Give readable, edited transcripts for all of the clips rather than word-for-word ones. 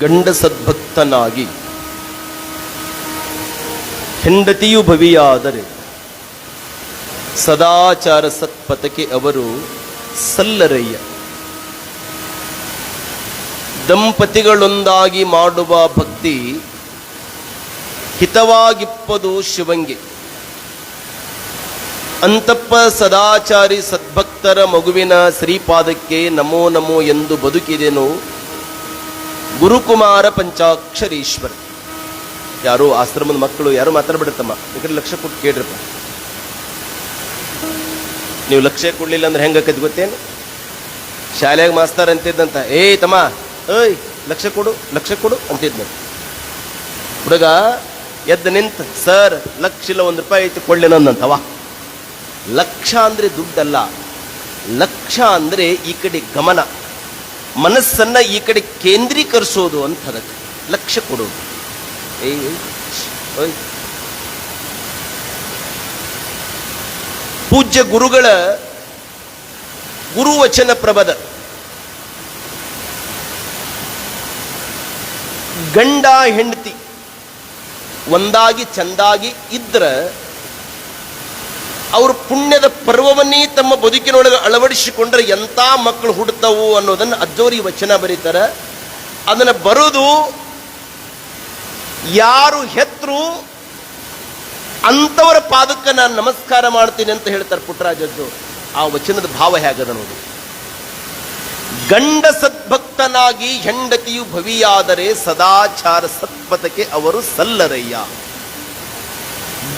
ಗಂಡ ಸದ್ಭಕ್ತನಾಗಿ ಹೆಂಡತಿಯು ಭವಿಯಾದರೆ ಸದಾಚಾರ ಸತ್ಪಥಕ್ಕೆ ಅವರು ಸಲ್ಲರಯ್ಯ. ದಂಪತಿಗಳೊಂದಾಗಿ ಮಾಡುವ ಭಕ್ತಿ ಹಿತವಾಗಿಪ್ಪದು ಶಿವಂಗೆ. ಅಂತಪ್ಪ ಸದಾಚಾರಿ ಸದ್ಭಕ್ತರ ಮಗುವಿನ ಶ್ರೀಪಾದಕ್ಕೆ ನಮೋ ನಮೋ ಎಂದು ಬದುಕಿದೆನು ಗುರುಕುಮಾರ ಪಂಚಾಕ್ಷರೀಶ್ವರ. ಯಾರೋ ಆಶ್ರಮದ ಮಕ್ಕಳು ಯಾರು ಮಾತಾಡ್ಬಿಡುತ್ತಮ್ಮ, ಈ ಕಡೆ ಲಕ್ಷ ಕೊಟ್ಟು ಕೇಳ್ರಪ್ಪ. ನೀವು ಲಕ್ಷ್ಯ ಕೊಡ್ಲಿಲ್ಲ ಅಂದ್ರೆ ಹೆಂಗಕ್ಕದ್ ಗೊತ್ತೇನು? ಶಾಲೆಯಾಗ ಮಾಸ್ತರ್ ಅಂತಿದ್ದಂತ, ಏಯ್ ತಮ್ಮ ಏಯ್ ಲಕ್ಷ ಕೊಡು ಅಂತಿದ್ನ. ಹುಡುಗ ಎದ್ದು ನಿಂತ, ಸರ್ ಲಕ್ಷ ಇಲ್ಲ, ₹1 ಐತಿ ಕೊಳ್ಳೇನಂತವ. ಲಕ್ಷ ಅಂದ್ರೆ ದುಡ್ಡಲ್ಲ, ಲಕ್ಷ ಅಂದ್ರೆ ಈ ಕಡೆ ಗಮನ, ಮನಸ್ಸನ್ನ ಈ ಕಡೆ ಕೇಂದ್ರೀಕರಿಸೋದು ಅಂತ. ಅದಕ್ಕೆ ಲಕ್ಷ ಕೊಡೋದು. ಪೂಜ್ಯ ಗುರುಗಳ ಗುರುವಚನ ಪ್ರಬದ ಗಂಡ ಹೆಂಡತಿ ಒಂದಾಗಿ ಚಂದಾಗಿ ಇದ್ರ ಅವರು ಪುಣ್ಯದ ಪರ್ವವನ್ನೇ ತಮ್ಮ ಬದುಕಿನೊಳಗೆ ಅಳವಡಿಸಿಕೊಂಡ್ರೆ ಎಂಥ ಮಕ್ಕಳು ಹುಡ್ತಾವು ಅನ್ನೋದನ್ನು ಅಜ್ಜೋರಿ ವಚನ ಬರೀತಾರೆ. ಅದನ್ನು ಬರೋದು ಯಾರು ಹೆತ್ತರು ಅಂಥವರ ಪಾದಕ್ಕೆ ನಾನು ನಮಸ್ಕಾರ ಮಾಡ್ತೀನಿ ಅಂತ ಹೇಳ್ತಾರೆ ಪುಟ್ಟರಾಜದ್ದು. ಆ ವಚನದ ಭಾವ ಹೇಗದ ನೋಡಿ. ಗಂಡ ಸದ್ಭಕ್ತನಾಗಿ ಹೆಂಡತಿಯು ಭವಿಯಾದರೆ ಸದಾಚಾರ ಸತ್ಪಥಕ್ಕೆ ಅವರು ಸಲ್ಲರಯ್ಯ.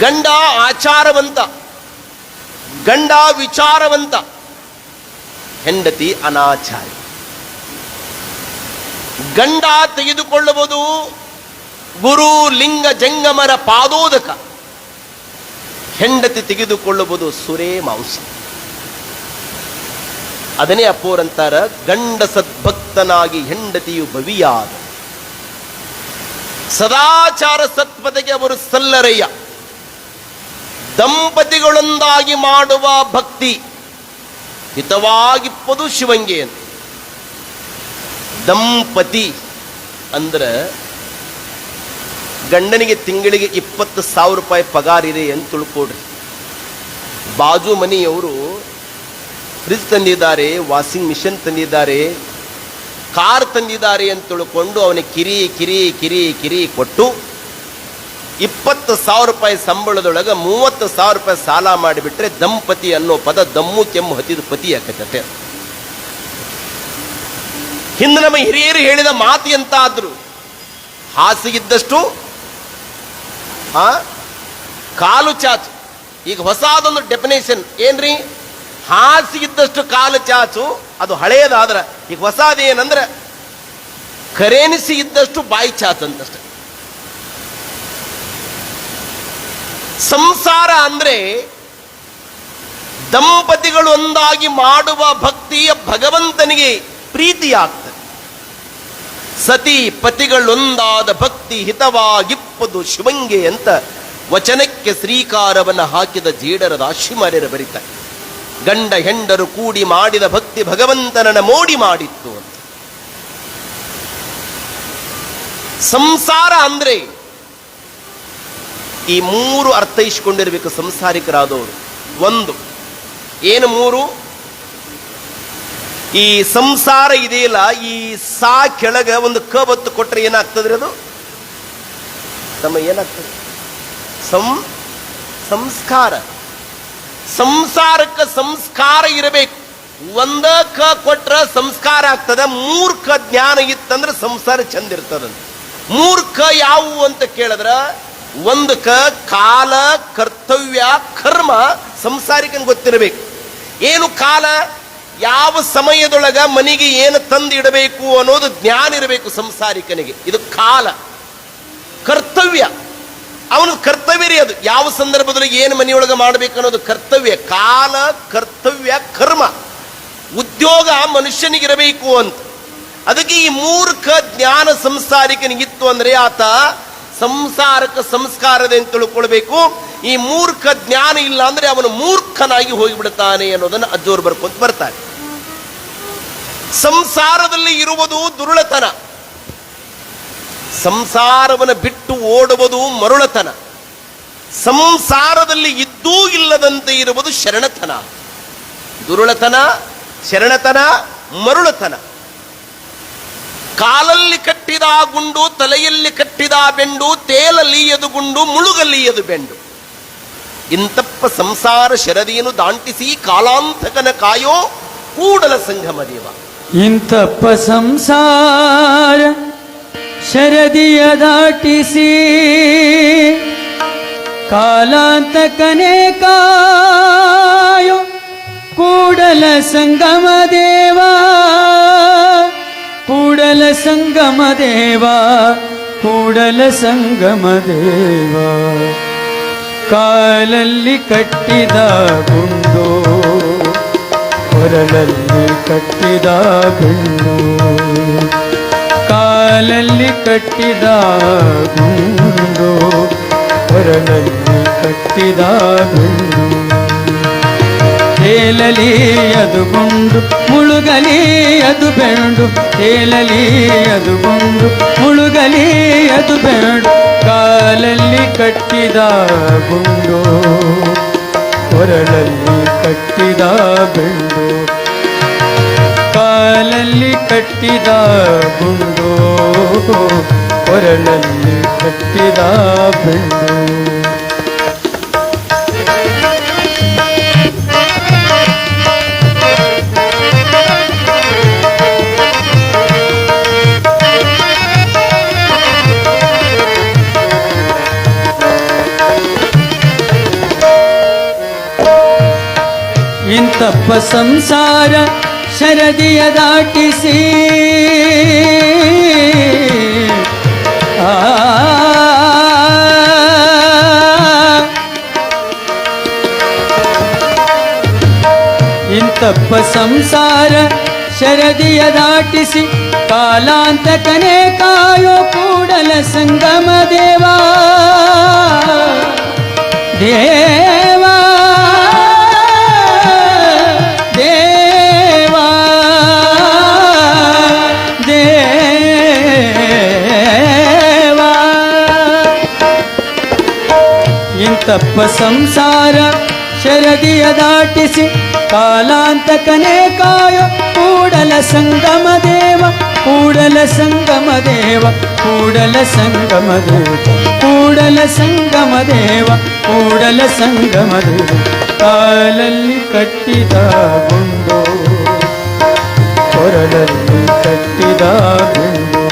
ಗಂಡ ಆಚಾರವಂತ, ಗಂಡ ವಿಚಾರವಂತ, ಹೆಂಡತಿ ಅನಾಚಾರಿ. ಗಂಡ ತೆಗೆದುಕೊಳ್ಳಬಹುದು ಗುರು ಲಿಂಗ ಜಂಗಮರ ಪಾದೋದಕ, ಹೆಂಡತಿ ತೆಗೆದುಕೊಳ್ಳಬಹುದು ಸುರೇ ಮಾಂಸ. ಅದನ್ನೇ ಅಪ್ಪೋರಂತಾರ, ಗಂಡ ಸದ್ಭಕ್ತನಾಗಿ ಹೆಂಡತಿಯು ಭವಿಯಾದ ಸದಾಚಾರ ಸತ್ಪಥಕ್ಕೆ ಅವರು ಸಲ್ಲರಯ್ಯ. ದಂಪತಿಗಳೊಂದಾಗಿ ಮಾಡುವ ಭಕ್ತಿ ಹಿತವಾಗಿಪ್ಪದು ಶಿವಂಗೆ ಅಂತ. ದಂಪತಿ ಅಂದ್ರೆ ಗಂಡನಿಗೆ ತಿಂಗಳಿಗೆ ₹20,000 ಪಗಾರ ಇದೆ ಅಂತ ತಿಳ್ಕೊಡ್ರಿ. ಬಾಜು ಮನೆಯವರು ಫ್ರಿಜ್ ತಂದಿದ್ದಾರೆ, ವಾಷಿಂಗ್ ಮಿಷನ್ ತಂದಿದ್ದಾರೆ, ಕಾರ್ ತಂದಿದ್ದಾರೆ ಅಂತ ತಿಳ್ಕೊಂಡು ಅವನಿಗೆ ಕಿರಿ ಕಿರಿ ಕಿರಿ ಕಿರಿ ಕೊಟ್ಟು ₹20,000 ಸಂಬಳದೊಳಗೆ ₹30,000 ಸಾಲ ಮಾಡಿಬಿಟ್ರೆ ದಂಪತಿ ಅನ್ನೋ ಪದ ದಮ್ಮು ಕೆಮ್ಮು ಹತ್ತಿದ ಪತಿ ಯಾಕತ್ತೆ. ಹಿಂದೆ ನಮ್ಮ ಹಿರಿಯರು ಹೇಳಿದ ಮಾತು ಎಂತ ಆದ್ರು, ಹಾಸಿಗಿದ್ದಷ್ಟು ಕಾಲು ಚಾಚು. ಈಗ ಹೊಸದೊಂದು ಡೆಫಿನೇಷನ್ ಏನ್ರಿ, ಹಾಸಿಗಿದ್ದಷ್ಟು ಕಾಲು ಚಾಚು, ಅದು ಹಳೆಯದಾದ್ರ. ಈಗ ಹೊಸದೇನಂದ್ರೆ ಕರೆನ್ಸಿ ಇದ್ದಷ್ಟು ಬಾಯಿ ಚಾಚು ಅಂತಷ್ಟೆ. ಸಂಸಾರ ಅಂದ್ರೆ ದಂಪತಿಗಳು ಒಂದಾಗಿ ಮಾಡುವ ಭಕ್ತಿಯ ಭಗವಂತನಿಗೆ ಪ್ರೀತಿಯಾಗ್ತದೆ. ಸತಿ ಪತಿಗಳೊಂದಾದ ಭಕ್ತಿ ಹಿತವಾಗಿಪ್ಪದು ಶಿವಂಗೆ ಅಂತ ವಚನಕ್ಕೆ ಶ್ರೀಕಾರವನ್ನು ಹಾಕಿದ ಜೇಡರ ದಾಶಿಮಾರ್ಯರು ಬರೀತಾರೆ. ಗಂಡ ಹೆಂಡರು ಕೂಡಿ ಮಾಡಿದ ಭಕ್ತಿ ಭಗವಂತನನ್ನ ಮೋಡಿ ಮಾಡಿತ್ತು ಅಂತ. ಸಂಸಾರ ಅಂದ್ರೆ ಈ 3 ಅರ್ಥೈಸಿಕೊಂಡಿರ್ಬೇಕು ಸಂಸಾರಿಕರಾದವರು. ಒಂದು ಏನು 3? ಈ ಸಂಸಾರ ಇದೆಯಲ್ಲ, ಈ ಸಾ ಕೆಳಗ ಒಂದು ಕ ಬತ್ತು ಕೊಟ್ರೆ ಏನಾಗ್ತದ್ರಿ? ಅದು ತಮ್ಮ ಏನಾಗ್ತದೆ? ಸಂಸ್ಕಾರ. ಸಂಸಾರಕ್ಕೆ ಸಂಸ್ಕಾರ ಇರಬೇಕು. ಒಂದ ಕ ಕೊಟ್ರ ಸಂಸ್ಕಾರ ಆಗ್ತದೆ. 3 ಕ ಜ್ಞಾನ ಇತ್ತಂದ್ರೆ ಸಂಸಾರ ಚಂದ ಇರ್ತದಂತ. 3 ಕ ಯಾವುವು ಅಂತ ಕೇಳಿದ್ರ, 1 ಕ ಕಾಲ, ಕರ್ತವ್ಯ, ಕರ್ಮ ಸಂಸಾರಿಕನ್ ಗೊತ್ತಿರಬೇಕು. ಏನು ಕಾಲ? ಯಾವ ಸಮಯದೊಳಗ ಮನೆಗೆ ಏನು ತಂದು ಇಡಬೇಕು ಅನ್ನೋದು ಜ್ಞಾನ ಇರಬೇಕು ಸಂಸಾರಿಕನಿಗೆ. ಇದು ಕಾಲ. ಕರ್ತವ್ಯ, ಅವನ ಕರ್ತವ್ಯ ರೀ ಅದು. ಯಾವ ಸಂದರ್ಭದಲ್ಲಿ ಏನು ಮನೆಯೊಳಗೆ ಮಾಡಬೇಕು ಅನ್ನೋದು ಕರ್ತವ್ಯ. ಕಾಲ, ಕರ್ತವ್ಯ, ಕರ್ಮ, ಉದ್ಯೋಗ ಮನುಷ್ಯನಿಗಿರಬೇಕು ಅಂತ. ಅದಕ್ಕೆ ಈ 3 ಕ ಜ್ಞಾನ ಸಂಸಾರಿಕನಿಗಿತ್ತು ಅಂದ್ರೆ ಆತ ಸಂಸಾರಕ್ಕೆ ಸಂಸ್ಕಾರದ ಅಂತ ತಿಳ್ಕೊಳ್ಬೇಕು. ಈ 3 ಕ ಜ್ಞಾನ ಇಲ್ಲ ಅಂದ್ರೆ ಅವನು ಮೂರ್ಖನಾಗಿ ಹೋಗಿಬಿಡುತ್ತಾನೆ ಅನ್ನೋದನ್ನು ಅಜ್ಜೋರು ಬರ್ಕೊಂತ ಬರ್ತಾರೆ. ಸಂಸಾರದಲ್ಲಿ ಇರುವುದು ದುರುಳತನ. ಸಂಸಾರವನ್ನು ಬಿಟ್ಟು ಓಡುವುದು ಮರುಳತನ, ಸಂಸಾರದಲ್ಲಿ ಇದ್ದೂ ಇಲ್ಲದಂತೆ ಇರುವುದು ಶರಣತನ. ದುರುಳತನ, ಶರಣತನ, ಮರುಳತನ. ಕಾಲಲ್ಲಿ ಕಟ್ಟಿದ ಗುಂಡು, ತಲೆಯಲ್ಲಿ ಕಟ್ಟಿದ ಬೆಂಡು, ತೇಲಲೀಯದು ಗುಂಡು, ಮುಳುಗಲೀಯದು ಬೆಂಡು. ಇಂತಪ್ಪ ಸಂಸಾರ ಶರದಿಯನ್ನು ದಾಂಟಿಸಿ ಕಾಲಾಂತಕನ ಕಾಯೋ ಕೂಡಲ ಸಂಗಮ ದೇವ. ಇಂತಪ್ಪ ಸಂಸಾರ ಶರದಿಯ ದಾಟಿಸಿ ಕಾಲಾಂತಕನೇ ಕಾಯೋ ಕೂಡಲ ಸಂಗಮ ದೇವ, ಕೂಡಲ ಸಂಗಮ ದೇವ, ಕೂಡಲ ಸಂಗಮ ದೇವ. ಕಾಲಲ್ಲಿ ಕಟ್ಟಿದ ಗುಂಡು, ಕೊರಳಲ್ಲಿ ಕಟ್ಟಿದ ಗುಂಡು, ಕಾಲಲ್ಲಿ ಕಟ್ಟಿದ ಗುಂಡು, ಕೊರಳಲ್ಲಿ ಕಟ್ಟಿದ ಗುಂಡು. ತೇಲಲಿ ಅದು ಗುಂಡು, ಮುಳುಗಲಿ ಅದು ಬೆಂಡು, ತೇಲಲಿ ಅದು ಗುಂಡು, ಮುಳುಗಲಿ ಅದು ಬೆಂಡು. ಕಾಲಲ್ಲಿ ಕಟ್ಟಿದ ಗುಂಡು, ಕೊರಳಲ್ಲಿ ಕಟ್ಟಿದ ಬೆಂಡು, ಕಾಲಲ್ಲಿ ಕಟ್ಟಿದ ಗುಂಡು, ಕೊರಳಲ್ಲಿ ಕಟ್ಟಿದ ಬೆಂಡು. ಇಂತಪ್ಪ ಸಂಸಾರ ಶರದಿಯ ದಾಟಿಸಿ ಇಂತಪ್ಪ ಸಂಸಾರ ಶರದಿಯ ದಾಟಿಸಿ ಕಾಲಾಂತಕನೇ ಕಾಯೋ ಕೂಡಲ ಸಂಗಮ ದೇವ, ದೇವಾ ದೇವಾ ದೇವಾ. ಇಂತಪ್ಪ ಸಂಸಾರ ಶರದಿಯ ದಾಟಿಸಿ ಕಾಲಾಂತಕನೇ ಕಾಯೋ ಕೂಡಲ ಸಂಗಮ ದೇವ, ಕೂಡಲ ಸಂಗಮ ದೇವ, ಕೂಡಲ ಸಂಗಮ ದೇವ, ಕೂಡಲ ಸಂಗಮ ದೇವ, ಕೂಡಲ ಸಂಗಮ ದೇವ. ಕಾಲಲ್ಲಿ ಕಟ್ಟಿದ ಗುಂಡು, ಕೊರಳಲ್ಲಿ ಕಟ್ಟಿದ ಗುಂಡು,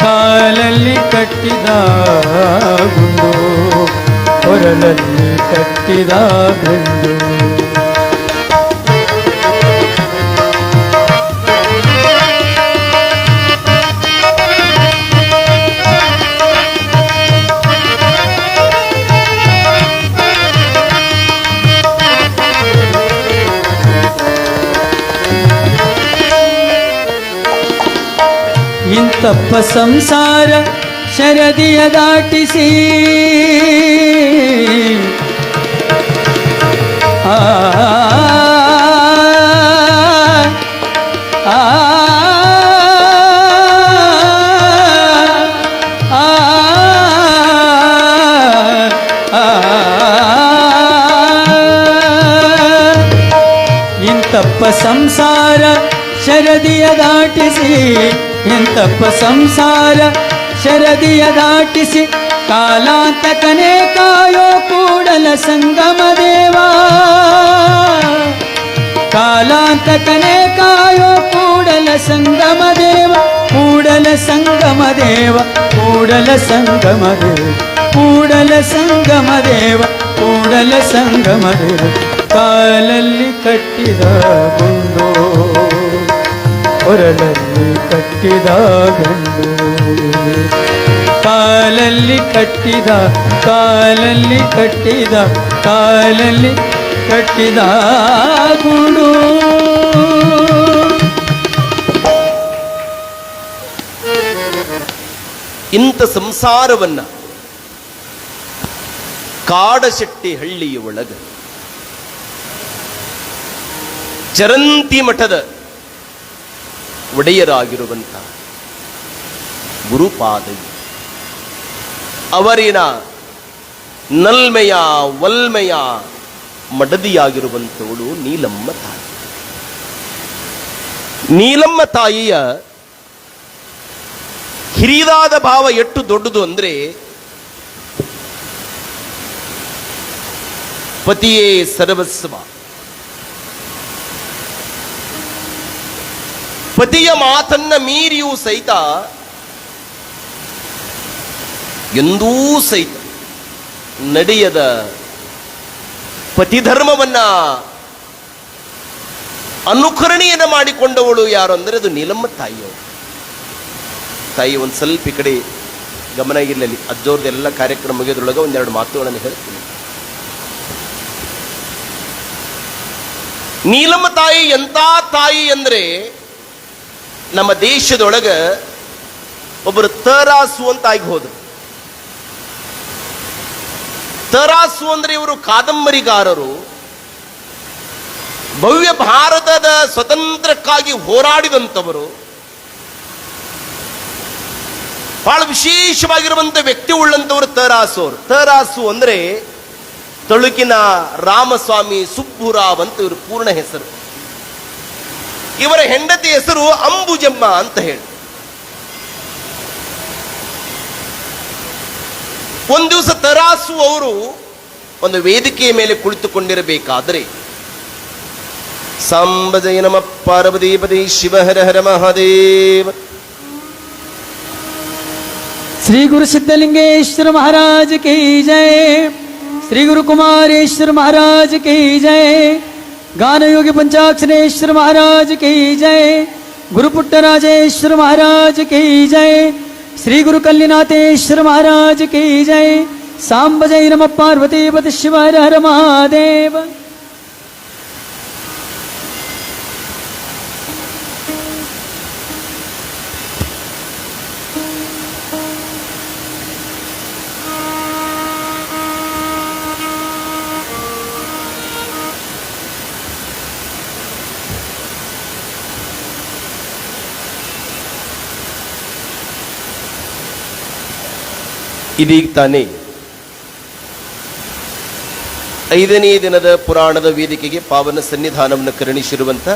ಕಾಲಲ್ಲಿ ಕಟ್ಟಿದ ಗುಂಡು, ಕೊರಳಲ್ಲಿ ಕಟ್ಟಿದ ಗುಂಡು. ಇಂತಪ್ಪ ಸಂಸಾರ ಶರದಿಯ ದಾಟಿಸಿ ಆ ಇಂತಪ್ಪ ಸಂಸಾರ ಶರದಿಯ ದಾಟಿಸಿ, ಇಂತಪ್ಪ ಸಂಸಾರ ಶರದಿಯ ದಾಟಿಸಿ ಕಾಲಾಂತಕನೇ ಕಾಯೋ ಕೂಡಲ ಸಂಗಮ ದೇವ, ಕಾಲಾಂತಕನೇ ಕಾಯೋ ಕೂಡಲ ಸಂಗಮ ದೇವ, ಕೂಡಲ ಸಂಗಮ ದೇವ, ಕೂಡಲ ಸಂಗಮ ದೇವ, ಕೂಡಲ ಸಂಗಮ ದೇವ, ಕೂಡಲ ಸಂಗಮ ದೇವ. ಕಾಲಲ್ಲಿ ಕಟ್ಟಿದ ಗುಂಡು, ಕೊರಳಲ್ಲಿ ಕಟ್ಟಿದ ಗಂಡು, ಕಾಲಲ್ಲಿ ಕಟ್ಟಿದ, ಕಾಲಲ್ಲಿ ಕಟ್ಟಿದ, ಕಾಲಲ್ಲಿ ಕಟ್ಟಿದ ಗುಂಡು. ಇಂಥ ಸಂಸಾರವನ್ನ ಕಾಡಶೆಟ್ಟಿ ಹಳ್ಳಿಯ ಒಳಗ ಚರಂತಿ ಮಠದ ಒಡೆಯರಾಗಿರುವಂಥ ಗುರುಪಾದೈ. ಅವರಿನ ನಲ್ಮೆಯ ವಲ್ಮೆಯ ಮಡದಿಯಾಗಿರುವಂಥವಳು ನೀಲಮ್ಮ ತಾಯಿ. ನೀಲಮ್ಮ ತಾಯಿಯ ಹಿರಿದಾದ ಭಾವ ಎಷ್ಟು ದೊಡ್ಡದು ಅಂದ್ರೆ, ಪತಿಯೇ ಸರ್ವಸ್ವ. ಪತಿಯ ಮಾತನ್ನ ಮೀರಿಯೂ ಸಹಿತ ಎಂದೂ ಸಹಿತ ನಡೆಯದ ಪತಿಧರ್ಮವನ್ನ ಅನುಕರಣೆಯನ್ನು ಮಾಡಿಕೊಂಡವಳು ಯಾರು ಅಂದರೆ ಅದು ನೀಲಮ್ಮ ತಾಯಿಯವರು. ತಾಯಿ ಒಂದು ಸ್ವಲ್ಪ ಈ ಕಡೆ ಗಮನ ಇರಲಿ. ಅಜ್ಜೋರ್ದೆಲ್ಲ ಕಾರ್ಯಕ್ರಮ ಮುಗಿಯೋದ್ರೊಳಗೆ ಒಂದೆರಡು ಮಾತುಗಳನ್ನು ಹೇಳ್ತೀನಿ. ನೀಲಮ್ಮ ತಾಯಿ ಎಂಥ ತಾಯಿ ಅಂದ್ರೆ, ನಮ್ಮ ದೇಶದೊಳಗ ಒಬ್ಬರು ತರಾಸು ಅಂತ ಆಗಿ ಹೋದ್ರು. ತರಾಸು ಅಂದ್ರೆ ಇವರು ಕಾದಂಬರಿಗಾರರು. ಭವ್ಯ ಭಾರತದ ಸ್ವತಂತ್ರಕ್ಕಾಗಿ ಹೋರಾಡಿದಂಥವರು. ಬಹಳ ವಿಶೇಷವಾಗಿರುವಂತ ವ್ಯಕ್ತಿ ಉಳ್ಳಂತವರು ತರಾಸು ಅವರು. ತರಾಸು ಅಂದ್ರೆ ತಳುಕಿನ ರಾಮಸ್ವಾಮಿ ಸುಬ್ಬುರಾವ್ ಅಂತ ಇವರು ಪೂರ್ಣ ಹೆಸರು. ಇವರ ಹೆಂಡತಿ ಹೆಸರು ಅಂಬುಜಮ್ಮ ಅಂತ ಹೇಳಿ. ಒಂದು ದಿವಸ ತರಾಸು ಅವರು ಒಂದು ವೇದಿಕೆಯ ಮೇಲೆ ಕುಳಿತುಕೊಂಡಿರಬೇಕಾದರೆ, ಸಾಂಬ ಜಯ ನಮ ಪಾರ್ವತೀಪತಿ ಶಿವ ಹರ ಹರ ಮಹಾದೇವ. ಶ್ರೀ ಗುರು ಸಿದ್ಧಲಿಂಗೇಶ್ವರ महाराज की जय, श्री गुरु कुमारेश्वर महाराज की जय, गान योगी पंचाक्षरेश्वर महाराज की जय, गुरु पुट्टराजेश्वर महाराज की जय, श्री गुरु कल्लिनाथेश्वर महाराज की जय. सांब जय नमः पार्वतीपति शिव हर हर महादेव. ಇದೀಗ ತಾನೇ 5ನೇ ದಿನದ ಪುರಾಣದ ವೇದಿಕೆಗೆ ಪಾವನ ಸನ್ನಿಧಾನವನ್ನು ಕರುಣಿಸಿರುವಂಥ